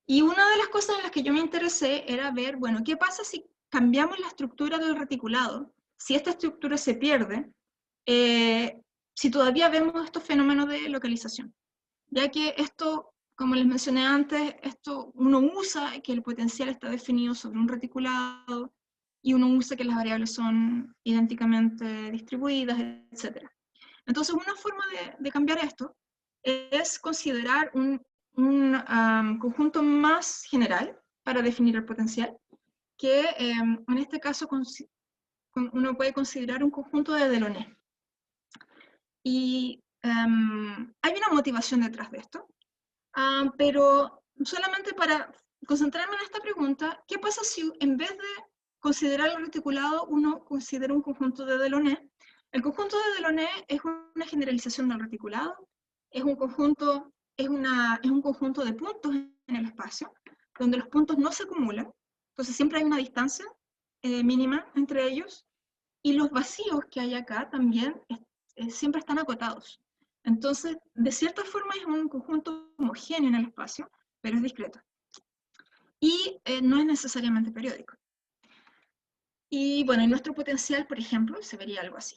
Y una de las cosas en las que yo me interesé era ver, bueno, ¿qué pasa si cambiamos la estructura del reticulado? Si esta estructura se pierde, si todavía vemos estos fenómenos de localización. Ya que esto, como les mencioné antes, esto uno usa que el potencial está definido sobre un reticulado, y uno usa que las variables son idénticamente distribuidas, etc. Entonces, una forma de cambiar esto es considerar un conjunto más general para definir el potencial, que en este caso uno puede considerar un conjunto de Delaunay. Y hay una motivación detrás de esto, pero solamente para concentrarme en esta pregunta, ¿qué pasa si en vez de considerar el reticulado uno considera un conjunto de Delaunay? El conjunto de Delaunay es una generalización del reticulado, es un conjunto de puntos en el espacio, donde los puntos no se acumulan, entonces siempre hay una distancia mínima entre ellos, y los vacíos que hay acá también siempre están acotados. Entonces, de cierta forma es un conjunto homogéneo en el espacio, pero es discreto. Y no es necesariamente periódico. Y bueno, en nuestro potencial, por ejemplo, se vería algo así,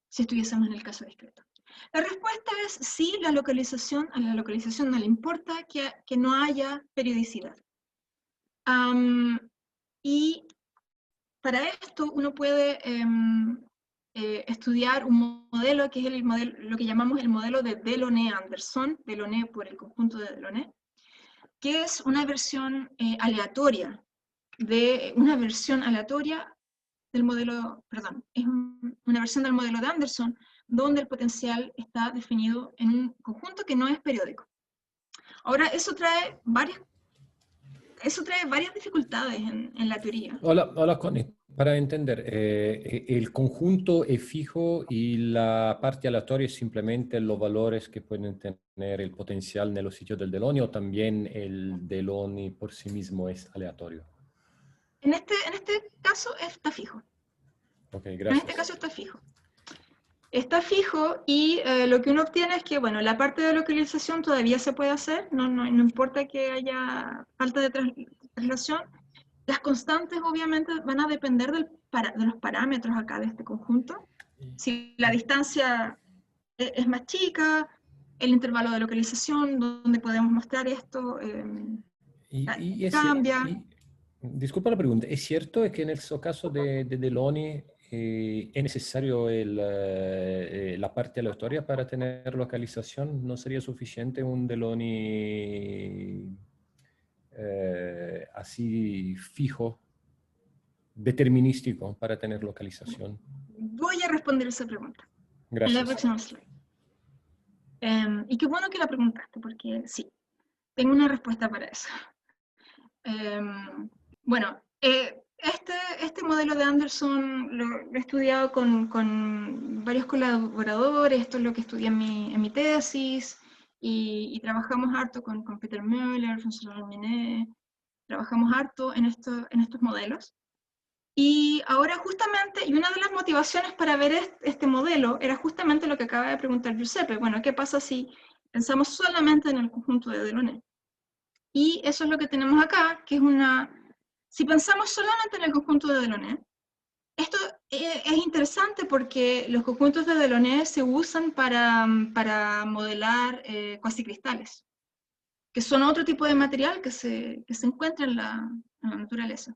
si estuviésemos en el caso discreto. La respuesta es sí, a la localización no le importa que no haya periodicidad. Y para esto uno puede estudiar un modelo que es lo que llamamos el modelo de Delaunay-Anderson, Delaunay por el conjunto de Delaunay, que es una versión aleatoria del modelo, perdón, es una versión del modelo de Anderson, donde el potencial está definido en un conjunto que no es periódico. Ahora, eso trae varias dificultades en la teoría.
Hola, Connie. Para entender, ¿el conjunto es fijo y la parte aleatoria es simplemente los valores que pueden tener el potencial en los sitios del Delaunay, o también el Delaunay por sí mismo es aleatorio?
En este caso está fijo.
Ok,
En
gracias.
este caso está fijo. Está fijo y lo que uno obtiene es que, bueno, la parte de localización todavía se puede hacer, no importa que haya falta de traslación. Las constantes obviamente van a depender de los parámetros acá de este conjunto. Si la distancia es más chica, el intervalo de localización donde podemos mostrar esto cambia.
Disculpa la pregunta, ¿es cierto que en el caso de Delaunay es necesario la parte aleatoria para tener localización? ¿No sería suficiente un Delaunay así fijo, determinístico, para tener localización?
Voy a responder esa pregunta.
Gracias.
En la próxima slide. Y qué bueno que la preguntaste, porque sí, tengo una respuesta para eso. Bueno, este modelo de Anderson lo he estudiado con varios colaboradores, esto es lo que estudié en mi tesis, y trabajamos harto con Peter Müller, François Laminet, trabajamos harto en estos modelos. Y ahora justamente, y una de las motivaciones para ver este modelo era justamente lo que acaba de preguntar Giuseppe. Bueno, ¿qué pasa si pensamos solamente en el conjunto de Delaunay? Y eso es lo que tenemos acá, que es si pensamos solamente en el conjunto de Delaunay, esto es interesante porque los conjuntos de Delaunay se usan para modelar cuasicristales, que son otro tipo de material que se encuentra en la naturaleza.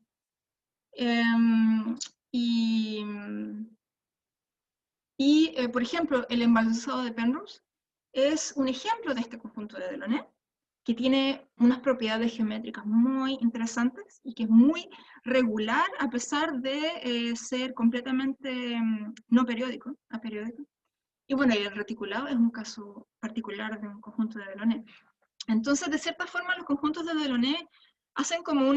Por ejemplo, el embalsado de Penrose es un ejemplo de este conjunto de Delaunay, que tiene unas propiedades geométricas muy interesantes y que es muy regular a pesar de ser completamente no periódico, aperiódico. Y bueno, y el reticulado es un caso particular de un conjunto de Delaunay. Entonces, de cierta forma, los conjuntos de Delaunay hacen como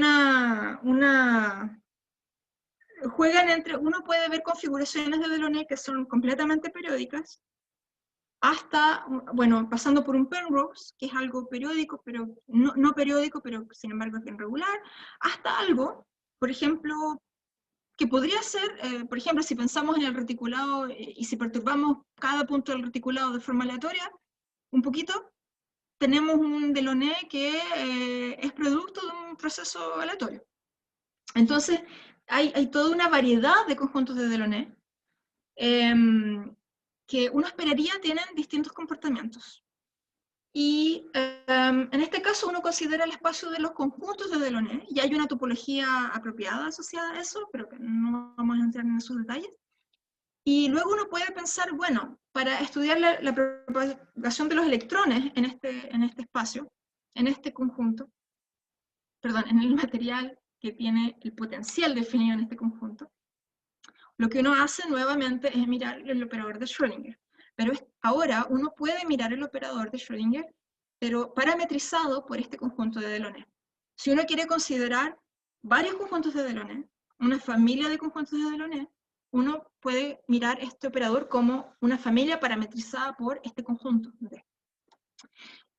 juegan entre, uno puede ver configuraciones de Delaunay que son completamente periódicas, hasta, bueno, pasando por un Penrose, que es algo periódico, pero no periódico, pero sin embargo es bien regular, hasta algo, por ejemplo, que podría ser, por ejemplo, si pensamos en el reticulado y si perturbamos cada punto del reticulado de forma aleatoria, un poquito, tenemos un Delaunay que es producto de un proceso aleatorio. Entonces, hay toda una variedad de conjuntos de Delaunay que uno esperaría tienen distintos comportamientos. Y en este caso uno considera el espacio de los conjuntos de Delaunay, y hay una topología apropiada asociada a eso, pero que no vamos a entrar en esos detalles. Y luego uno puede pensar, bueno, para estudiar la propagación de los electrones en este espacio, en este conjunto, perdón, en el material que tiene el potencial definido en este conjunto, lo que uno hace nuevamente es mirar el operador de Schrödinger. Pero ahora uno puede mirar el operador de Schrödinger, pero parametrizado por este conjunto de Delaunay. Si uno quiere considerar varios conjuntos de Delaunay, una familia de conjuntos de Delaunay, uno puede mirar este operador como una familia parametrizada por este conjunto.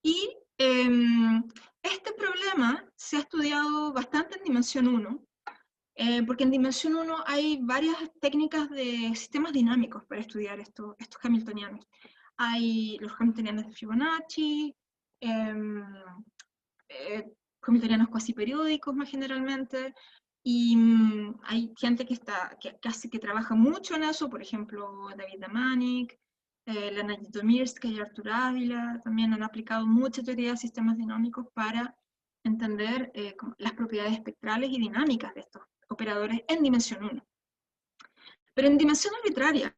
Y este problema se ha estudiado bastante en dimensión 1, porque en dimensión 1 hay varias técnicas de sistemas dinámicos para estudiar estos hamiltonianos. Hay los hamiltonianos de Fibonacci, hamiltonianos cuasi periódicos más generalmente, y hay gente que trabaja mucho en eso, por ejemplo David Damanik, Lana Jitomirska y Artur Ávila también han aplicado mucha teoría de sistemas dinámicos para entender las propiedades espectrales y dinámicas de estos operadores en dimensión 1. Pero en dimensión arbitraria,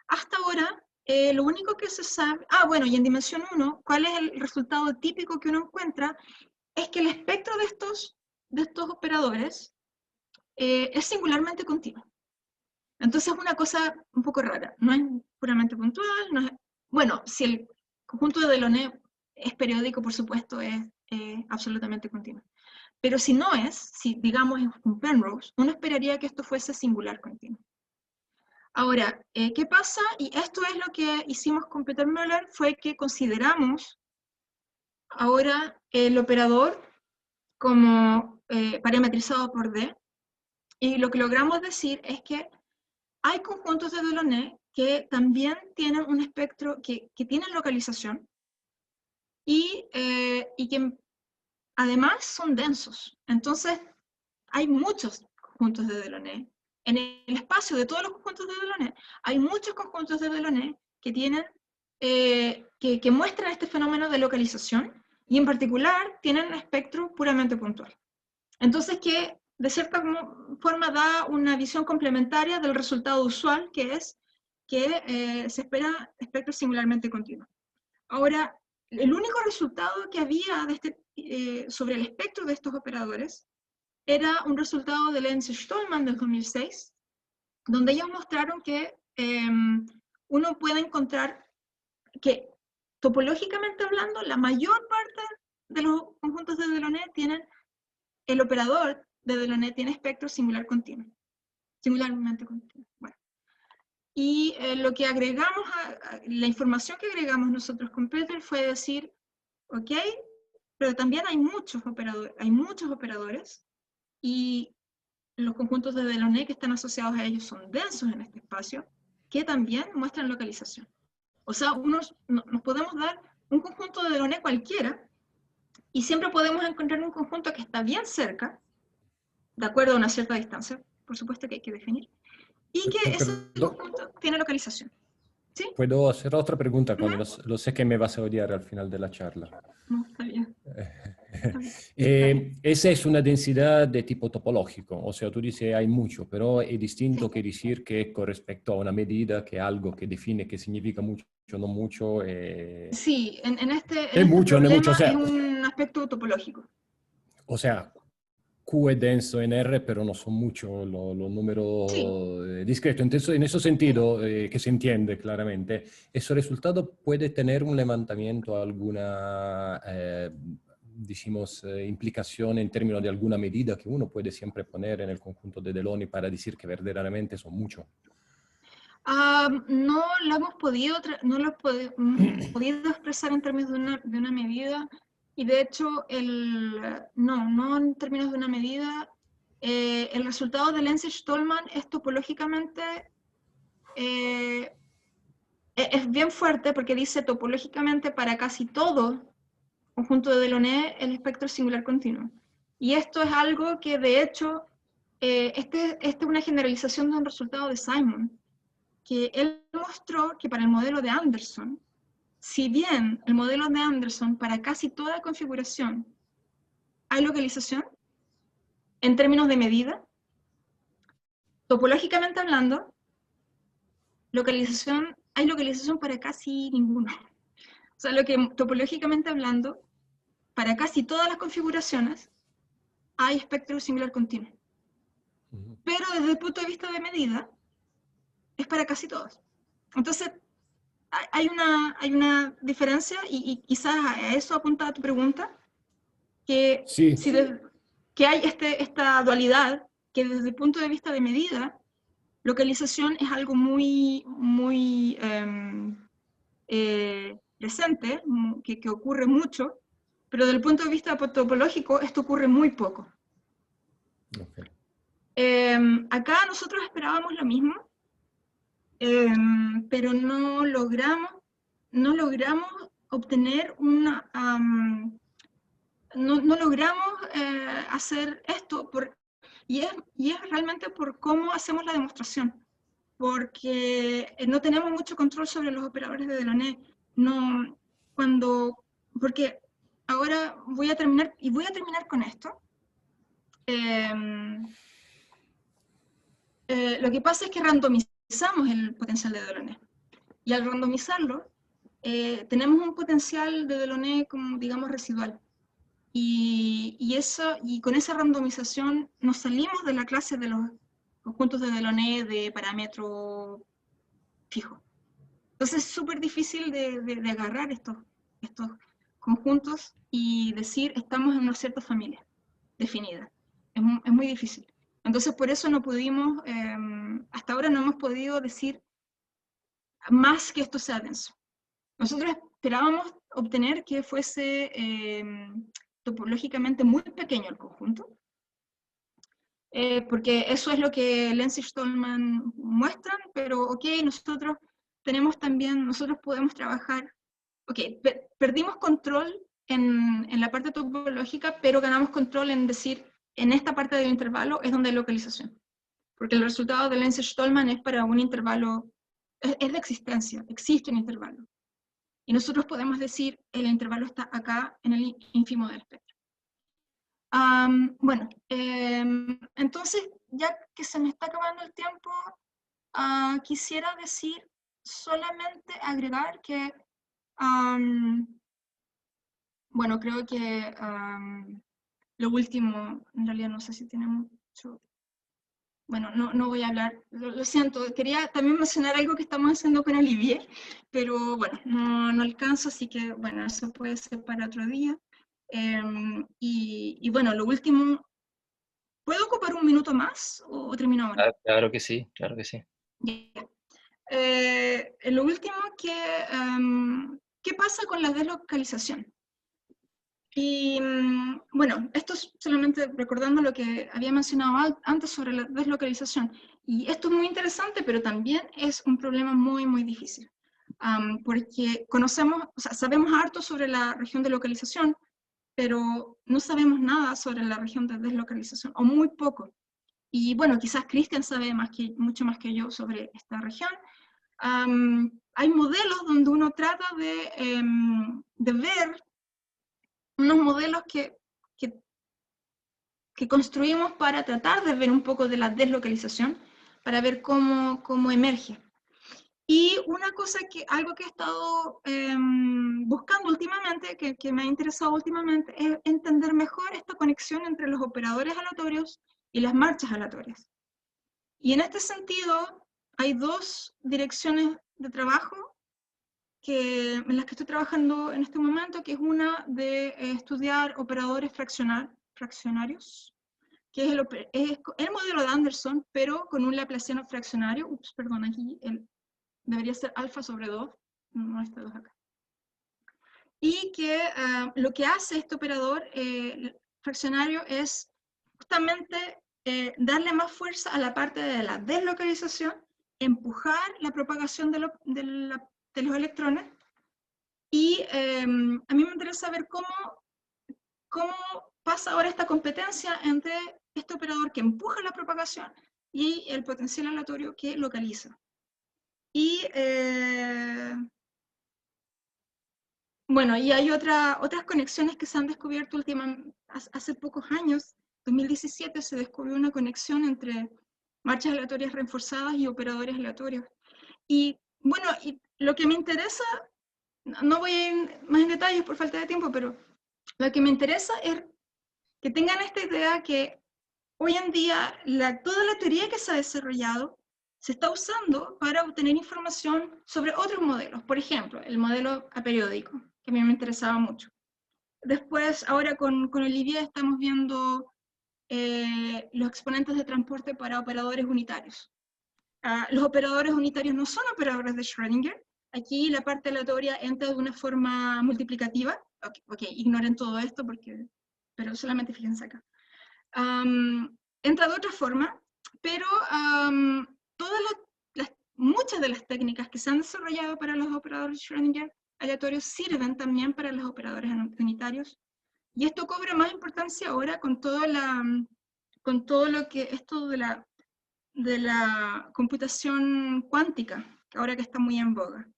hasta ahora, lo único que se sabe, bueno, y en dimensión 1, ¿cuál es el resultado típico que uno encuentra? Es que el espectro de estos operadores es singularmente continuo. Entonces es una cosa un poco rara, no es puramente puntual, no es, bueno, si el conjunto de Delaunay es periódico, por supuesto, es absolutamente continuo. Pero si no es, si digamos es un Penrose, uno esperaría que esto fuese singular continuo. Ahora, ¿qué pasa? Y esto es lo que hicimos con Peter Müller, fue que consideramos ahora el operador como parametrizado por D, y lo que logramos decir es que hay conjuntos de Delaunay que también tienen un espectro, que tienen localización, y que además son densos. Entonces, hay muchos conjuntos de Delaunay. En el espacio de todos los conjuntos de Delaunay, hay muchos conjuntos de Delaunay que tienen, que muestran este fenómeno de localización, y en particular tienen un espectro puramente puntual. Entonces, que de cierta forma da una visión complementaria del resultado usual, que es que se espera espectros singularmente continuos. Ahora, el único resultado que había sobre el espectro de estos operadores era un resultado de Lenz y Stallman del 2006, donde ellos mostraron que uno puede encontrar que, topológicamente hablando, la mayor parte de los conjuntos de Delaunay tienen el operador de Delaunay tiene espectro singular continuo, singularmente continuo. Bueno. Y lo que agregamos, la información que agregamos nosotros con Peter fue decir, ok, pero también hay muchos operadores, y los conjuntos de Delaunay que están asociados a ellos son densos en este espacio, que también muestran localización. O sea, nos podemos dar un conjunto de Delaunay cualquiera, y siempre podemos encontrar un conjunto que está bien cerca, de acuerdo a una cierta distancia, por supuesto que hay que definir, y que ese conjunto tiene localización. ¿Sí?
¿Puedo hacer otra pregunta, Connie? Lo sé que me vas a odiar al final de la charla.
No, está bien.
Esa es una densidad de tipo topológico, o sea, tú dices hay mucho, pero es distinto
Sí.
que decir que con respecto a una medida, que algo que define qué significa mucho, no mucho.
Sí, en este
mucho, no es mucho,
problema
o sea,
es un aspecto topológico.
O sea, Q es denso en R, pero no son muchos los números
Sí.
discretos. Entonces, en ese sentido, que se entiende claramente, ese resultado puede tener un levantamiento, alguna, decimos, implicación en términos de alguna medida que uno puede siempre poner en el conjunto de Delaunay para decir que verdaderamente son muchos.
No lo hemos podido, podido expresar en términos de una medida, y de hecho, no en términos de una medida. El resultado de Lenz-Stallman es topológicamente, es bien fuerte, porque dice topológicamente para casi todo conjunto de Delaunay el espectro es singular continuo. Y esto es algo que de hecho, este es una generalización de un resultado de Simon, que él mostró que para el modelo de Anderson, si bien el modelo de Anderson para casi toda configuración hay localización, en términos de medida, topológicamente hablando, hay localización para casi ninguno. O sea, lo que topológicamente hablando, para casi todas las configuraciones, hay espectro singular continuo. Pero desde el punto de vista de medida, es para casi todos. Entonces, hay una diferencia, y quizás a eso apunta tu pregunta, que,
Sí.
que hay esta dualidad, que desde el punto de vista de medida, localización es algo muy presente, que ocurre mucho, pero desde el punto de vista topológico esto ocurre muy poco.
Okay.
Acá nosotros esperábamos lo mismo, pero no logramos obtener una... no logramos hacer esto, y es realmente por cómo hacemos la demostración, porque no tenemos mucho control sobre los operadores de Delaunay. Porque ahora voy a terminar con esto. Lo que pasa es que randomizamos el potencial de Delaunay, y al randomizarlo, tenemos un potencial de Delaunay como, digamos, residual. Y con esa randomización nos salimos de la clase de los conjuntos de Delaunay de parámetro fijo. Entonces es súper difícil de agarrar estos conjuntos y decir estamos en una cierta familia definida. Es muy difícil. Entonces por eso no pudimos, hasta ahora no hemos podido decir más que esto sea denso. Nosotros esperábamos obtener que fuese topológicamente muy pequeño el conjunto, porque eso es lo que Lenz y Stallman muestran, pero ok, nosotros podemos trabajar, ok, perdimos control en la parte topológica, pero ganamos control en decir, en esta parte del intervalo es donde hay localización, porque el resultado de Lenz y Stallman es para un intervalo, es de existencia, existe un intervalo. Y nosotros podemos decir, el intervalo está acá en el ínfimo del espectro. Bueno, entonces, ya que se me está acabando el tiempo, quisiera decir, solamente agregar que, bueno, creo que lo último, en realidad no sé si tiene mucho... Bueno, no voy a hablar, lo siento, quería también mencionar algo que estamos haciendo con Olivier, pero bueno, no alcanzo, así que bueno, eso puede ser para otro día. Y bueno, lo último ¿Puedo ocupar un minuto más o termino ahora?
Ah, claro que sí, claro que sí.
Ya. Lo último, ¿qué pasa con la deslocalización? Y bueno, esto es solamente recordando lo que había mencionado antes sobre la deslocalización. Y esto es muy interesante, pero también es un problema muy, muy difícil. Porque conocemos, o sea, sabemos harto sobre la región de localización, pero no sabemos nada sobre la región de deslocalización, o muy poco. Y bueno, quizás Cristian sabe mucho más que yo sobre esta región. Hay modelos donde uno trata de ver unos modelos que construimos para tratar de ver un poco de la deslocalización, para ver cómo emerge. Y una cosa algo que he estado buscando últimamente, que me ha interesado últimamente, es entender mejor esta conexión entre los operadores aleatorios y las marchas aleatorias. Y en este sentido, hay dos direcciones de trabajo en las que estoy trabajando en este momento, que es una de estudiar operadores fraccionarios, que es el modelo de Anderson, pero con un laplaciano fraccionario. Ups, perdón, aquí debería ser alfa sobre 2, no está 2 acá. Y que lo que hace este operador fraccionario es justamente darle más fuerza a la parte de la deslocalización, empujar la propagación de los electrones. Y a mí me interesa ver cómo pasa ahora esta competencia entre este operador que empuja la propagación y el potencial aleatorio que localiza. Y bueno, y hay otras conexiones que se han descubierto hace pocos años. En 2017 se descubrió una conexión entre marchas aleatorias reforzadas y operadores aleatorios. Y bueno, y lo que me interesa, no voy a ir más en detalles por falta de tiempo, pero lo que me interesa es que tengan esta idea que hoy en día toda la teoría que se ha desarrollado se está usando para obtener información sobre otros modelos. Por ejemplo, el modelo aperiódico, que a mí me interesaba mucho. Después, ahora con Olivier estamos viendo los exponentes de transporte para operadores unitarios. Los operadores unitarios no son operadores de Schrödinger. Aquí la parte aleatoria entra de una forma multiplicativa. Ok, ignoren todo esto, pero solamente fíjense acá. Entra de otra forma, pero muchas de las técnicas que se han desarrollado para los operadores Schrödinger aleatorios sirven también para los operadores unitarios. Y esto cobra más importancia ahora con todo lo que esto de la computación cuántica, ahora que está muy en boga.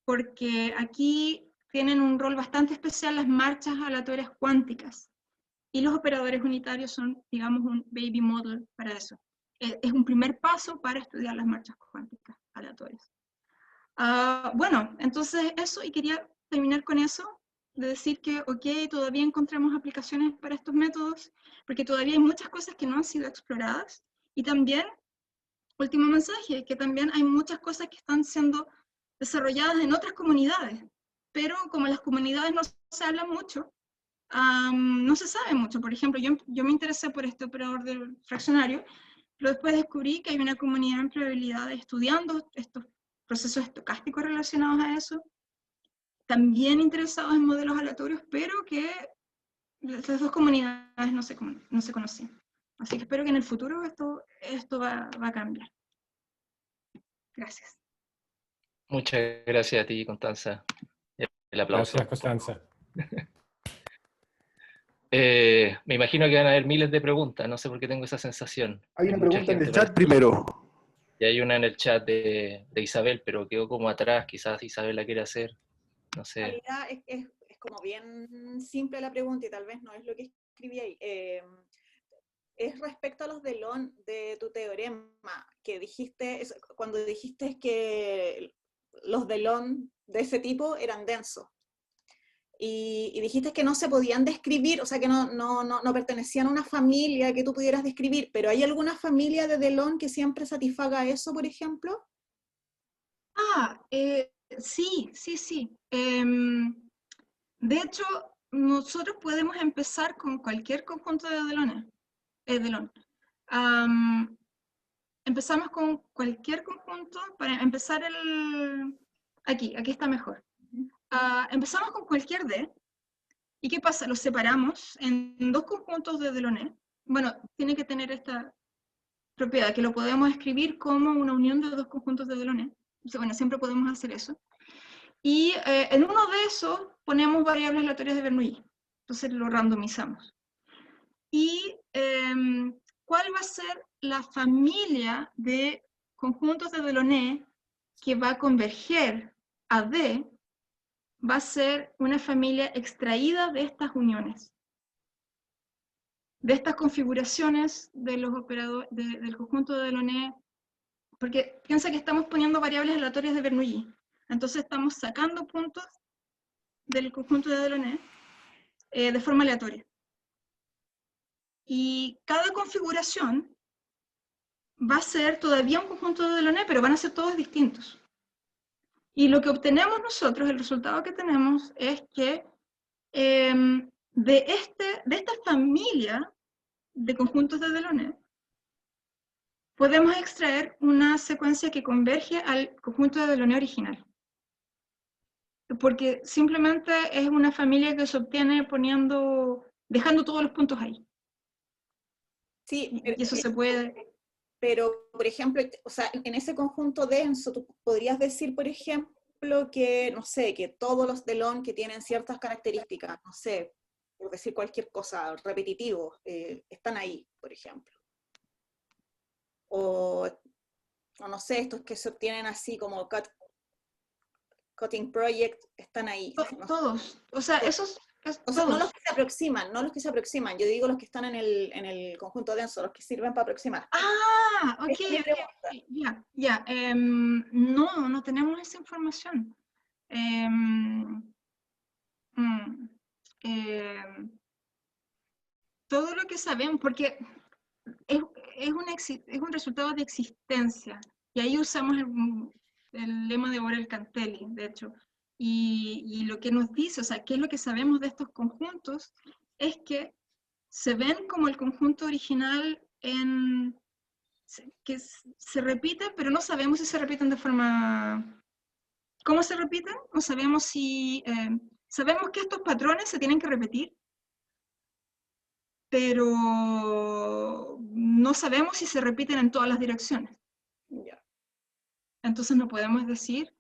Porque aquí tienen un rol bastante especial las marchas aleatorias cuánticas. Y los operadores unitarios son, digamos, un baby model para eso. Es un primer paso para estudiar las marchas cuánticas aleatorias. Bueno, entonces eso, y quería terminar con eso, de decir que, ok, todavía encontramos aplicaciones para estos métodos, porque todavía hay muchas cosas que no han sido exploradas, y también, último mensaje, que también hay muchas cosas que están siendo desarrolladas en otras comunidades, pero como las comunidades no se hablan mucho, no se sabe mucho. Por ejemplo, yo me interesé por este operador del fraccionario, pero después descubrí que hay una comunidad en probabilidades estudiando estos procesos estocásticos relacionados a eso, también interesados en modelos aleatorios, pero que las dos comunidades no se conocían. Así que espero que en el futuro esto va a cambiar. Gracias.
Muchas gracias a ti, Constanza. El aplauso.
Gracias, Constanza.
Me imagino que van a haber miles de preguntas, no sé por qué tengo esa sensación.
Hay una
mucha
pregunta en
gente
el chat
parece.
primero.
Y hay una en el chat de Isabel, pero quedó como atrás, quizás Isabel la quiere hacer, no
En
sé.
realidad es como bien simple la pregunta y tal vez no es lo que escribí ahí. Es respecto a los delon de tu teorema, que dijiste, cuando dijiste que los delon de ese tipo eran densos. Y dijiste que no se podían describir, o sea que no pertenecían a una familia que tú pudieras describir, pero ¿hay alguna familia de delon que siempre satisfaga eso, por ejemplo?
Sí. De hecho, nosotros podemos empezar con cualquier conjunto de delones. Delon. Empezamos con cualquier conjunto, para empezar aquí está mejor. Empezamos con cualquier D, ¿y qué pasa? Los separamos en dos conjuntos de Delaunay. Bueno, tiene que tener esta propiedad, que lo podemos escribir como una unión de dos conjuntos de Delaunay. Entonces, bueno, siempre podemos hacer eso. Y en uno de esos ponemos variables aleatorias de Bernoulli. Entonces lo randomizamos. Y ¿cuál va a ser la familia de conjuntos de Delaunay que va a converger a D? Va a ser una familia extraída de estas uniones, de estas configuraciones de los operadores, del conjunto de Delaunay, porque piensa que estamos poniendo variables aleatorias de Bernoulli. Entonces estamos sacando puntos del conjunto de Delaunay de forma aleatoria. Y cada configuración va a ser todavía un conjunto de Delaunay, pero van a ser todos distintos. Y lo que obtenemos nosotros, el resultado que tenemos, es que de esta familia de conjuntos de Delaunay, podemos extraer una secuencia que converge al conjunto de Delaunay original. Porque simplemente es una familia que se obtiene dejando todos los puntos ahí.
Sí,
Y eso se puede...
Pero, por ejemplo, o sea, en ese conjunto denso, tú podrías decir, por ejemplo, que, no sé, que todos los Delon que tienen ciertas características, no sé, por decir cualquier cosa, repetitivos, están ahí, por ejemplo. O no sé, estos que se obtienen así como Cutting Project, están ahí. No sé.
Todos, o sea, esos...
O sea, no los que se aproximan, no los que se aproximan, yo digo los que están en el conjunto denso, los que sirven para aproximar.
Ok, ya. No tenemos esa información. Todo lo que sabemos, porque es un resultado de existencia, y ahí usamos el lema de Borel-Cantelli, de hecho. Y lo que nos dice, o sea, qué es lo que sabemos de estos conjuntos, es que se ven como el conjunto original que se repiten, pero no sabemos si se repiten de forma... ¿Cómo se repiten? No sabemos si... sabemos que estos patrones se tienen que repetir, pero no sabemos si se repiten en todas las direcciones.
Yeah.
Entonces no podemos decir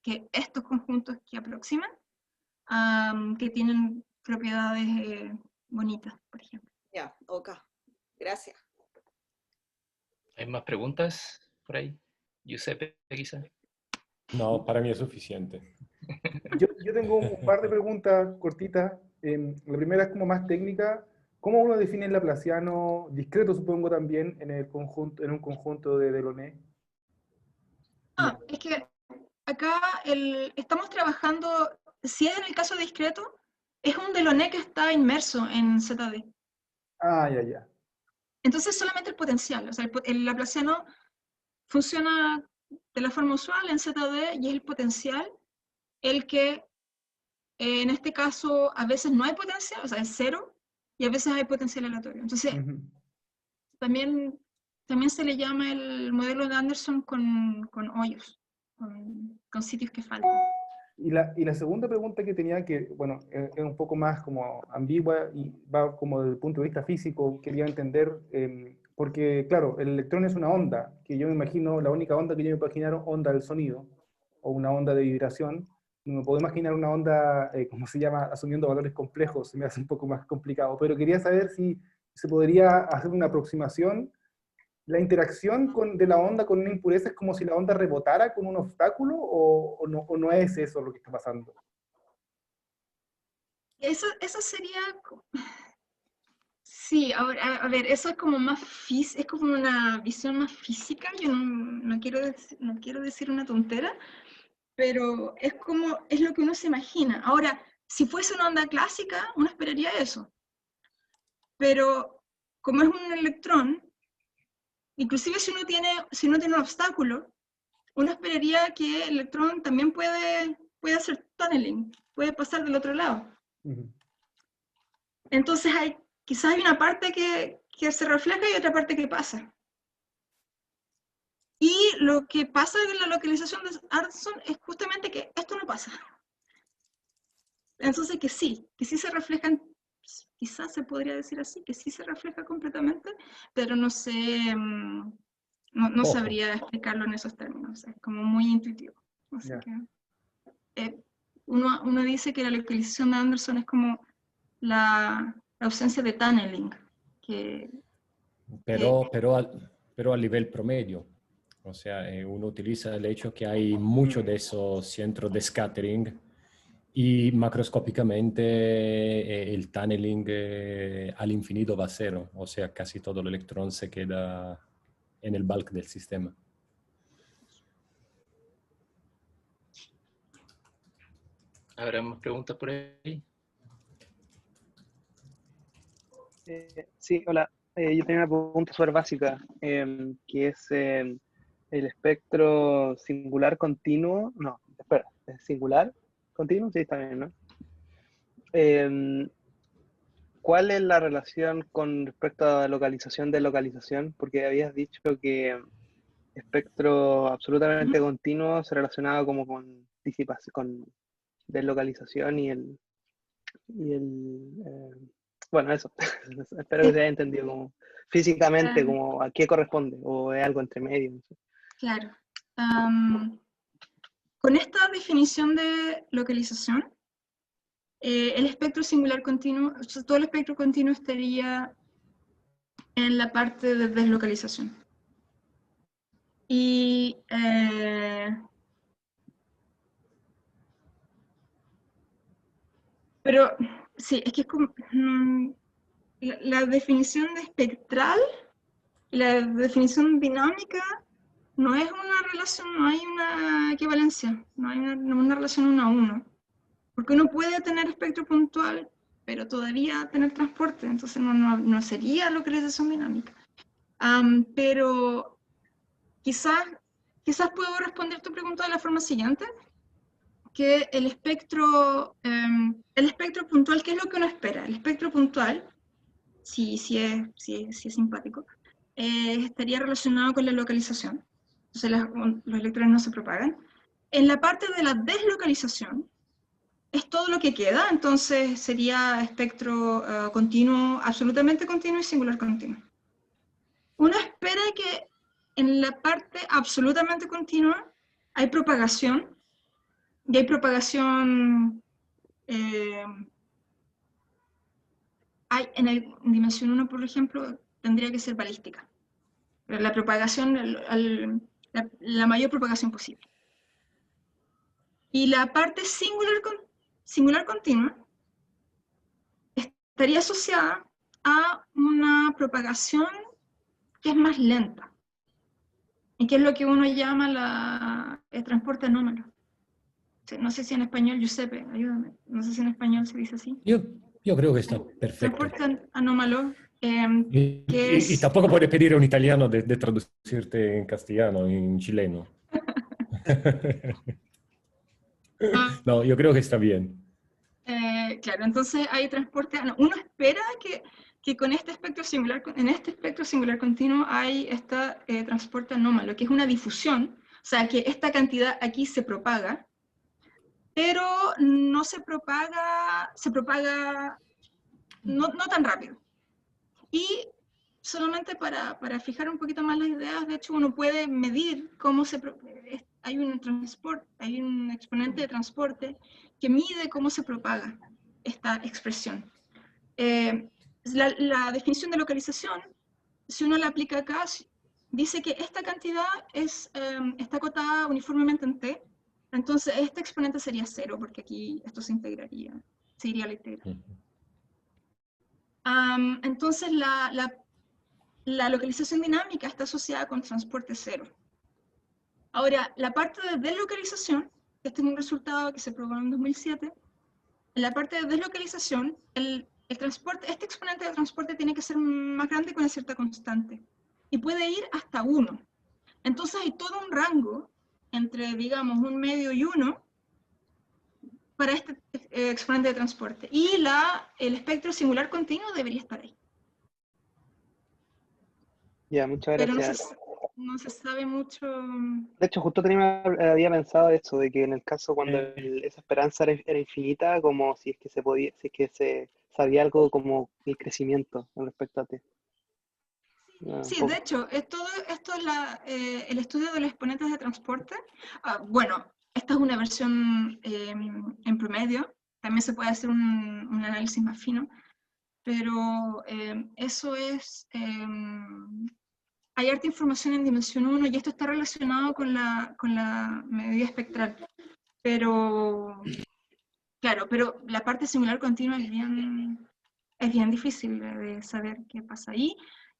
que estos conjuntos que aproximan, que tienen propiedades bonitas, por ejemplo.
Ya, ok. Gracias.
¿Hay más preguntas por ahí? Giuseppe, quizá.
No, para mí es suficiente.
Yo tengo un par de preguntas cortitas. La primera es como más técnica. ¿Cómo uno define el laplaciano discreto, supongo también, en un conjunto de Delaunay?
Es que acá estamos trabajando, si es en el caso discreto, es un Delaunay que está inmerso en ZD.
Ya.
Entonces solamente el potencial, o sea, el laplaciano funciona de la forma usual en ZD y es el potencial el que en este caso a veces no hay potencial, o sea, es cero, y a veces hay potencial aleatorio. Entonces, también se le llama el modelo de Anderson con hoyos, con sitios que faltan.
Y la segunda pregunta que tenía, que bueno, es un poco más como ambigua y va como desde el punto de vista físico, quería entender, porque claro, el electrón es una onda, que yo me imagino, la única onda que yo me imaginaron, onda del sonido, o una onda de vibración. No me puedo imaginar una onda, ¿cómo se llama?, asumiendo valores complejos, se me hace un poco más complicado, pero quería saber si se podría hacer una aproximación. ¿La interacción de la onda con una impureza es como si la onda rebotara con un obstáculo o no es eso lo que está pasando?
Eso sería... Sí, ahora, a ver, eso es como más es como una visión más física. Yo no quiero decir una tontera, pero es lo que uno se imagina. Ahora, si fuese una onda clásica, uno esperaría eso. Pero como es un electrón, inclusive si uno tiene un obstáculo, uno esperaría que el electrón también puede hacer tunneling, puede pasar del otro lado. Entonces hay quizás hay una parte que se refleja y otra parte que pasa. Y lo que pasa en la localización de Anderson es justamente que esto no pasa. Entonces que sí se reflejan, quizás se podría decir así, que sí se refleja completamente, pero no sé, no sabría explicarlo en esos términos, es como muy intuitivo. Así que, uno dice que la localización de Anderson es como la ausencia de tunneling.
Pero a nivel promedio. O sea, uno utiliza el hecho que hay muchos de esos centros de scattering y macroscópicamente el tunneling al infinito va a cero. O sea, casi todo el electrón se queda en el bulk del sistema.
¿Habrá más preguntas por ahí?
Sí, hola. Yo tenía una pregunta súper básica, que es el espectro singular continuo. No, espera, ¿es singular continuo? Sí, está bien, ¿no? ¿Cuál es la relación con respecto a localización de localización? Porque habías dicho que espectro absolutamente continuo se relacionaba como con disipación, con deslocalización bueno, eso. Espero que se haya entendido como físicamente, como a qué corresponde, o es algo entre medio. No sé.
Claro. Con esta definición de localización, el espectro singular continuo, o sea, todo el espectro continuo estaría en la parte de deslocalización. Y pero sí, es que es como, la definición de espectral y la definición dinámica no es una relación, no hay una equivalencia, no hay una relación 1 a 1. Porque uno puede tener espectro puntual, pero todavía tener transporte, entonces no sería localización dinámica. Pero quizás puedo responder tu pregunta de la forma siguiente, que el espectro puntual, ¿qué es lo que uno espera? El espectro puntual, si es simpático, estaría relacionado con la localización. Entonces los electrones no se propagan. En la parte de la deslocalización, es todo lo que queda, entonces sería espectro continuo, absolutamente continuo y singular continuo. Uno espera que en la parte absolutamente continua hay propagación, y hay propagación, en dimensión 1, por ejemplo, tendría que ser balística. Pero la propagación, la mayor propagación posible. Y la parte singular continua estaría asociada a una propagación que es más lenta, y que es lo que uno llama el transporte anómalo. No sé si en español, Giuseppe, ayúdame, no sé si en español se dice así.
Yo creo que está perfecto.
Transporte anómalo,
Y tampoco puedes pedir a un italiano de traducirte en castellano, en chileno. No, yo creo que está bien.
Claro, entonces hay transporte, uno espera que con este espectro singular, en este espectro singular continuo hay este transporte anómalo, que es una difusión, o sea que esta cantidad aquí se propaga, pero no se propaga no tan rápido. Y solamente para fijar un poquito más las ideas, de hecho uno puede medir cómo hay un exponente de transporte que mide cómo se propaga esta expresión. La definición de localización, si uno la aplica acá, dice que esta cantidad está acotada uniformemente en T, entonces este exponente sería 0, porque aquí esto se integraría, se iría a la integral. Entonces la localización dinámica está asociada con transporte 0. Ahora, la parte de deslocalización, este es un resultado que se probó en 2007, en la parte de deslocalización, este exponente de transporte tiene que ser más grande con una cierta constante, y puede ir hasta 1. Entonces hay todo un rango entre, digamos, 1/2 y 1 para este exponente de transporte. Y el espectro singular continuo debería estar ahí.
Ya, muchas
pero
gracias.
no se sabe mucho.
De hecho, justo había pensado eso, de que en el caso cuando esa esperanza era infinita, como si es que se podía, si es que se sabía algo como el crecimiento con respecto a ti. Un
Sí, de
poco.
hecho, todo esto es el estudio de los exponentes de transporte. Bueno, esta es una versión en promedio, también se puede hacer un análisis más fino, pero eso es, hay harta información en dimensión 1 y esto está relacionado con la medida espectral, pero claro, pero la parte singular continua es bien difícil de saber qué pasa ahí.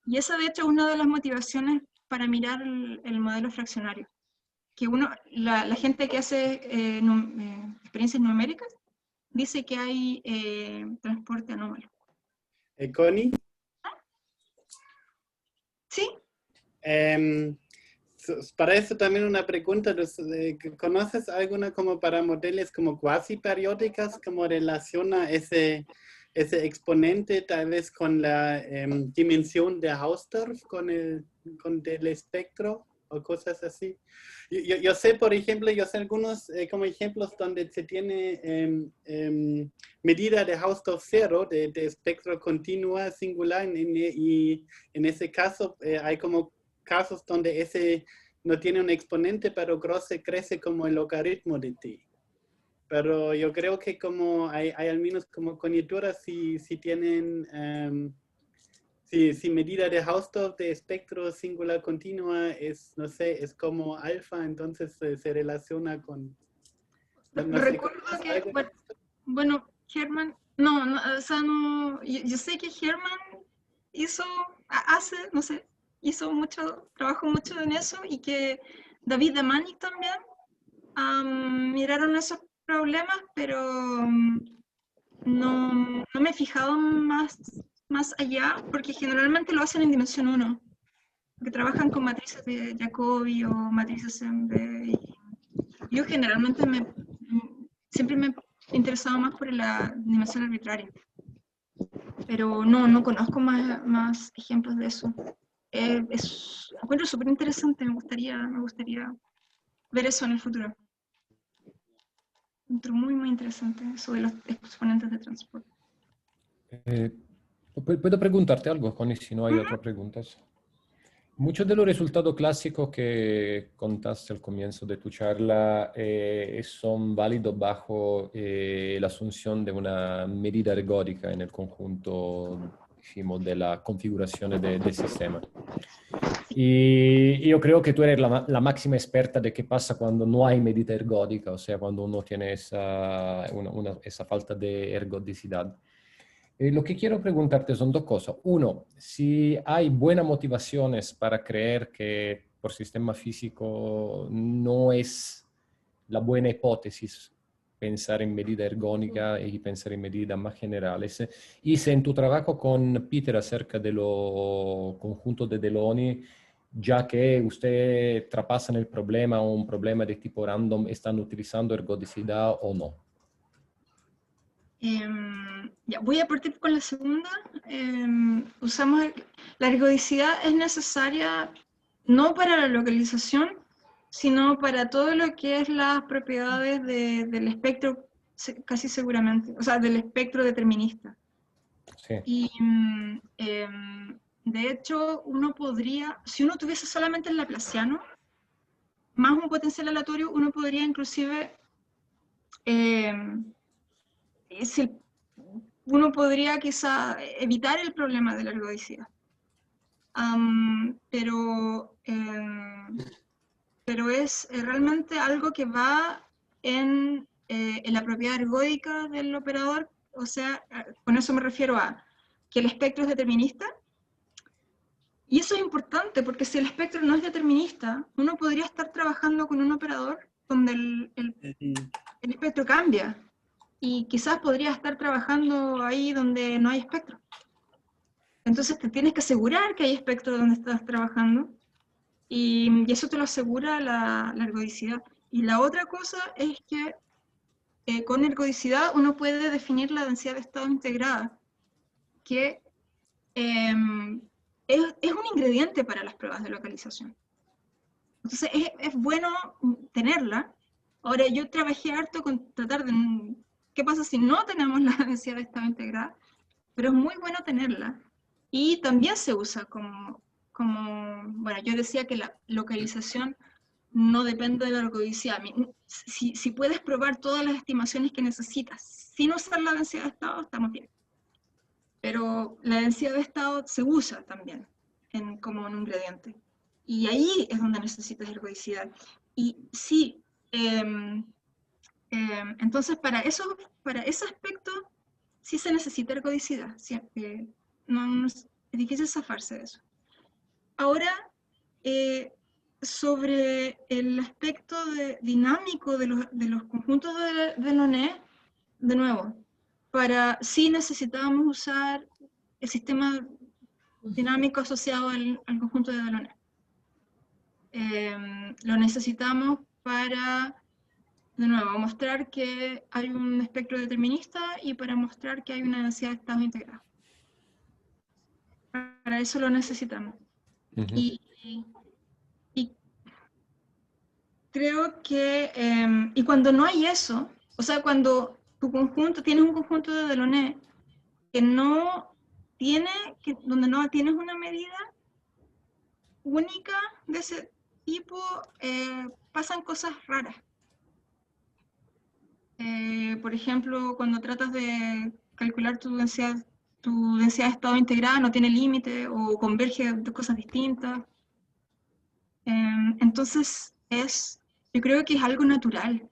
Y esa, de hecho, es una de las motivaciones para mirar el modelo fraccionario. Que la gente que hace experiencias numéricas dice que hay transporte anómalo.
Connie,
¿Sí?
para eso también una pregunta, ¿conoces alguna como para modelos como cuasi periódicas como relaciona ese exponente tal vez con la dimensión de Hausdorff, con el espectro o cosas así? Yo sé, por ejemplo, algunos como ejemplos donde se tiene medida de Hausdorff cero, de espectro continua singular, y en ese caso hay como casos donde ese no tiene un exponente, pero crece como el logaritmo de t. Pero yo creo que como hay al menos como conjeturas si tienen, si medida de Hausdorff de espectro singular continua es, no sé, es como alfa, entonces se relaciona con... No sé,
Recuerdo que, bueno, Hermann, o sea, no, yo sé que Hermann no sé, trabajó mucho en eso, y que David Damanik también miraron esos problemas, pero no me he fijado más allá, porque generalmente lo hacen en dimensión 1, que trabajan con matrices de Jacobi o matrices en B. Yo generalmente siempre me he interesado más por la dimensión arbitraria, pero no conozco más ejemplos de eso. Encuentro súper interesante, me gustaría ver eso en el futuro. Encuentro muy interesante eso de los exponentes de transporte.
¿Puedo preguntarte algo, Connie, si no hay otras preguntas? Muchos de los resultados clásicos que contaste al comienzo de tu charla son válidos bajo la asunción de una medida ergódica en el conjunto, decimos, de la configuración del sistema. Y yo creo que tú eres la máxima experta de qué pasa cuando no hay medida ergódica, o sea, cuando uno tiene esa falta de ergodicidad. Lo que quiero preguntarte son dos cosas. Uno, si hay buenas motivaciones para creer que por sistema físico no es la buena hipótesis pensar en medida ergónica y pensar en medidas más generales. Y si en tu trabajo con Peter acerca de los conjuntos de Delaunay, ya que usted trapasan el problema o un problema de tipo random, ¿están utilizando ergodicidad o no?
Ya, voy a partir con la segunda. La ergodicidad es necesaria no para la localización, sino para todo lo que es las propiedades del espectro, casi seguramente, o sea, del espectro determinista.
Sí.
Y de hecho, uno podría, si uno tuviese solamente el laplaciano, más un potencial aleatorio, uno podría inclusive uno podría quizá evitar el problema de la ergodicidad. Pero es realmente algo que va en la propiedad ergódica del operador, o sea, con eso me refiero a que el espectro es determinista. Y eso es importante, porque si el espectro no es determinista, uno podría estar trabajando con un operador donde el espectro cambia, y quizás podría estar trabajando ahí donde no hay espectro. Entonces te tienes que asegurar que hay espectro donde estás trabajando, y eso te lo asegura la ergodicidad. Y la otra cosa es que con ergodicidad uno puede definir la densidad de estado integrada, que es un ingrediente para las pruebas de localización. Entonces es bueno tenerla. Ahora, yo trabajé harto con tratar de... ¿Qué pasa si no tenemos la densidad de estado integrada? Pero es muy bueno tenerla. Y también se usa como bueno, yo decía que la localización no depende de la ergodicidad. Si puedes probar todas las estimaciones que necesitas sin usar la densidad de estado, estamos bien. Pero la densidad de estado se usa también como un ingrediente. Y ahí es donde necesitas ergodicidad. Y sí, entonces para ese aspecto sí se necesita ergodicidad. Sí, es difícil zafarse de eso. Ahora, sobre el aspecto dinámico de los conjuntos de Loné, de nuevo, sí necesitábamos usar el sistema dinámico asociado al conjunto de Delaunay. Lo necesitamos para, de nuevo, mostrar que hay un espectro determinista y para mostrar que hay una densidad de estados integrados. Para eso lo necesitamos. Y creo que, y cuando no hay eso, o sea, cuando tienes un conjunto de Delaunay que donde no tienes una medida única de ese tipo, pasan cosas raras. Por ejemplo, cuando tratas de calcular tu densidad de estado integrada no tiene límite o converge de cosas distintas. Entonces, yo creo que es algo natural.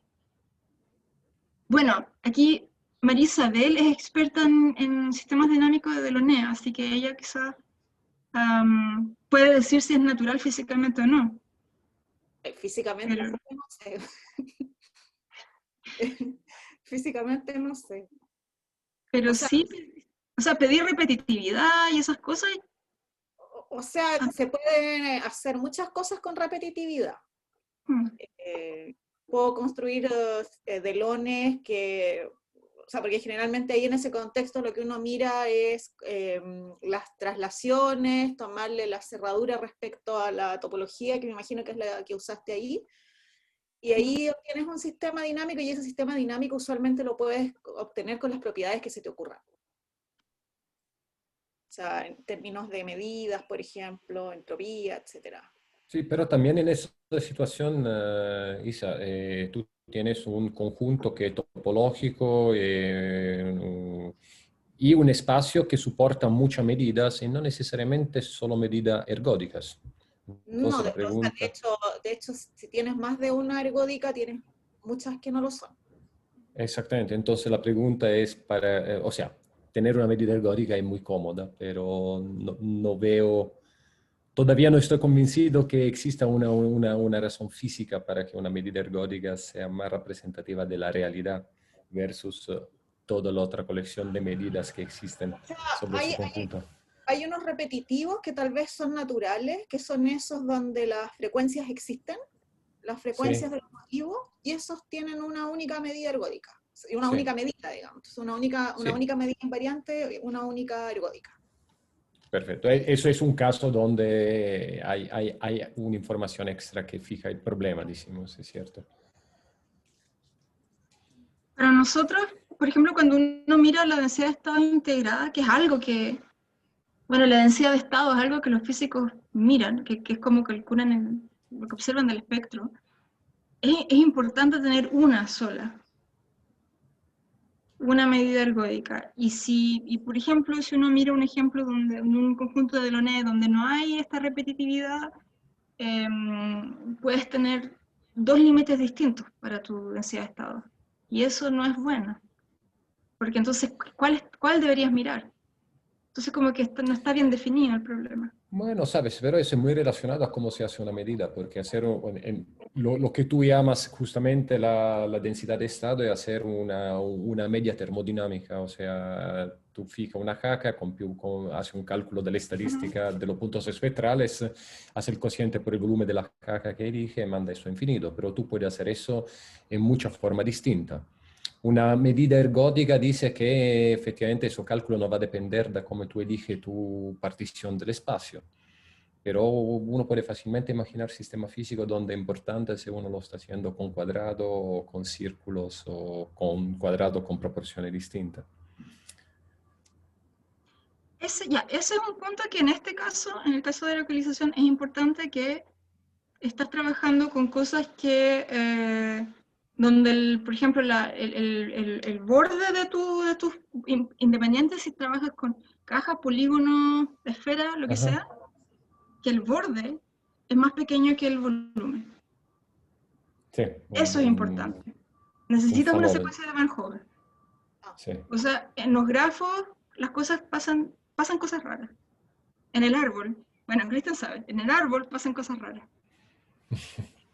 Bueno, aquí María Isabel es experta en sistemas dinámicos de Delaunay, así que ella quizás puede decir si es natural físicamente o no.
Físicamente no sé. Físicamente no sé.
Pero sí, o sea, pedir repetitividad y esas cosas.
O sea, se pueden hacer muchas cosas con repetitividad. Puedo construir delones o sea, porque generalmente ahí en ese contexto lo que uno mira es las traslaciones, tomarle la cerradura respecto a la topología, que me imagino que es la que usaste ahí, y ahí obtienes un sistema dinámico, y ese sistema dinámico usualmente lo puedes obtener con las propiedades que se te ocurran. O sea, en términos de medidas, por ejemplo, entropía, etc.
Sí, pero también en esa situación, Isa, tú tienes un conjunto que es topológico y un espacio que soporta muchas medidas y no necesariamente solo medidas ergódicas.
No, de hecho, si tienes más de una ergódica, tienes muchas que no lo son.
Exactamente, entonces la pregunta es o sea, tener una medida ergódica es muy cómoda, pero no veo, todavía no estoy convencido que exista una razón física para que una medida ergódica sea más representativa de la realidad versus toda la otra colección de medidas que existen sobre ese conjunto.
Hay unos repetitivos que tal vez son naturales, que son esos donde las frecuencias existen, las frecuencias del motivo, y esos tienen una única medida ergódica, una única medida, digamos. Entonces, una única medida invariante, una única ergódica.
Perfecto. Eso es un caso donde hay una información extra que fija el problema, decimos, ¿es cierto?
Para nosotros, por ejemplo, cuando uno mira la densidad de estado integrada, que es algo que, bueno, la densidad de estado es algo que los físicos miran, que es como calculan lo que observan del espectro, es importante tener una sola, una medida ergódica. Y por ejemplo, si uno mira un ejemplo en un conjunto de Delaunay donde no hay esta repetitividad, puedes tener dos límites distintos para tu densidad de estado. Y eso no es bueno. Porque entonces, ¿cuál deberías mirar? Entonces como que no está bien definido el problema.
Bueno, sabes, pero eso es muy relacionado a cómo se hace una medida, porque hacer lo que tú llamas justamente la densidad de estado es hacer una media termodinámica, o sea, tú fijas una jaca, haces un cálculo de la estadística de los puntos espectrales, haces el cociente por el volumen de la jaca que elige y manda eso a infinito, pero tú puedes hacer eso en muchas formas distintas. una medida ergótica dice que efectivamente su cálculo no va a depender de cómo tú eliges tu partición del espacio. Pero uno puede fácilmente imaginar sistema físico donde es importante si uno lo está haciendo con cuadrado o con círculos o con cuadrado con proporciones distintas.
Ese es un punto que en este caso, en el caso de la localización, es importante que estás trabajando con cosas que, donde, por ejemplo, el borde de tus independientes, si trabajas con cajas, polígonos, esferas, lo que
Ajá.
sea, que el borde es más pequeño que el volumen.
Sí,
Eso es importante. Necesitas una
Fanoven.
secuencia de Van Hover.
Sí.
O sea, en los grafos las cosas pasan cosas raras. En el árbol, bueno, Cristian sabe, en el árbol pasan cosas raras.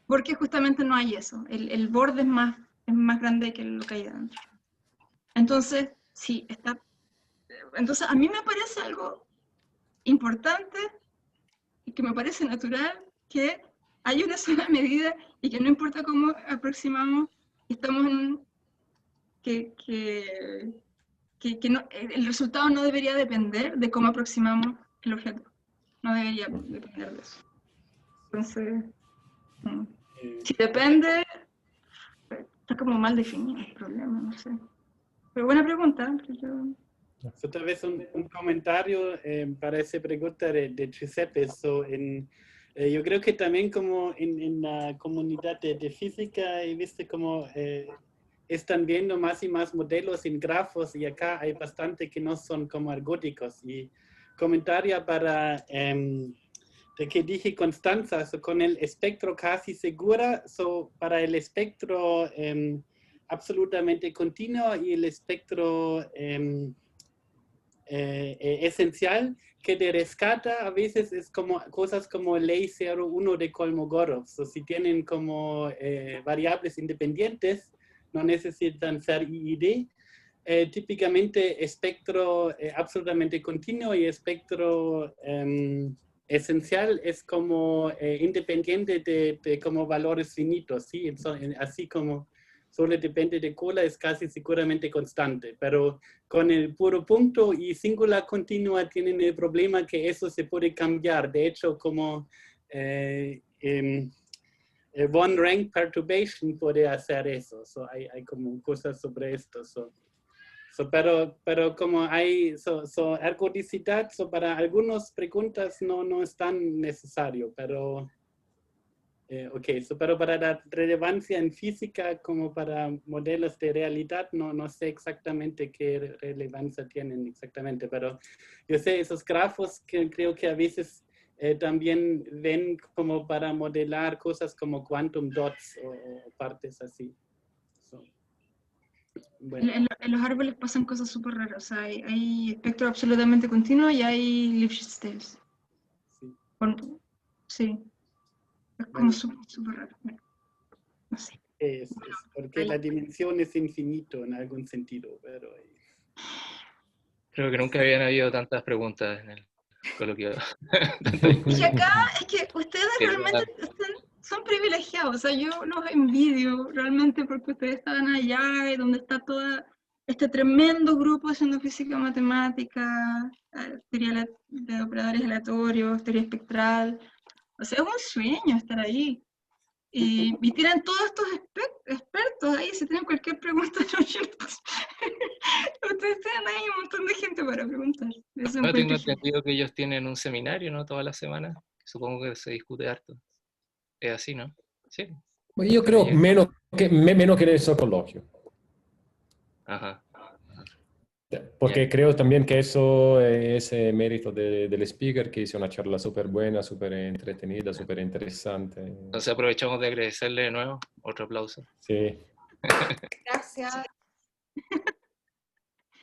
Porque justamente no hay eso. El borde es más grande que lo que hay dentro. Entonces, sí, está. Entonces, a mí me parece algo importante y que me parece natural que hay una sola medida y que no importa cómo aproximamos, estamos en que no, el resultado no debería depender de cómo aproximamos el objeto. No debería depender de eso. Entonces, si depende, está como mal definido el problema, no sé. Pero buena pregunta.
So, tal vez un comentario para esa pregunta de Giuseppe. Yo creo que también como en la comunidad de física he visto como están viendo más y más modelos en grafos y acá hay bastante que no son como ergóticos. Y comentario para de que dije Constanza, con el espectro casi segura, para el espectro absolutamente continuo y el espectro esencial que te rescata a veces es como cosas como ley 01 de Kolmogorov. Si tienen como variables independientes, no necesitan ser IID. Típicamente espectro absolutamente continuo y espectro esencial es como independiente de como valores finitos, ¿sí? Así como solo depende de cola, es casi seguramente constante, pero con el puro punto y singular continua tienen el problema que eso se puede cambiar. De hecho, como one rank perturbation puede hacer eso. Hay como cosas sobre esto. Pero como hay ergodicidad, para algunas preguntas no es tan necesario, pero pero para la relevancia en física como para modelos de realidad no sé exactamente qué relevancia tienen exactamente, pero yo sé esos grafos que creo que a veces también ven como para modelar cosas como quantum dots o partes así. Bueno.
En los árboles pasan cosas súper raras. O sea, hay espectro absolutamente continuo y hay Lipschitz tales.
Sí.
Sí. Es como súper raro. Bueno, no sé.
Es porque la dimensión es infinito en algún sentido, pero...
Creo que nunca habían habido tantas preguntas en el coloquio.
Y acá es que ustedes realmente son privilegiados. O sea, yo los envidio realmente porque ustedes estaban allá y donde está todo este tremendo grupo haciendo física matemática, teoría de operadores aleatorios, teoría espectral. O sea, es un sueño estar ahí. Y tienen todos estos expertos ahí, si tienen cualquier pregunta, ustedes tienen ahí un montón de gente para preguntar.
No tengo entendido que ellos tienen un seminario, ¿no? Toda la semana. Supongo que se discute harto. Es así, ¿no? Sí.
Yo creo menos que en el coloquio.
Ajá.
Porque creo también que eso es mérito del speaker, que hizo una charla súper buena, súper entretenida, súper interesante.
Entonces aprovechamos de agradecerle de nuevo. Otro aplauso.
Sí.
Gracias.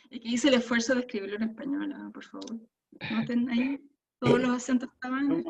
Y que hice el esfuerzo de escribirlo en español, por favor. Noten ahí, todos los acentos estaban.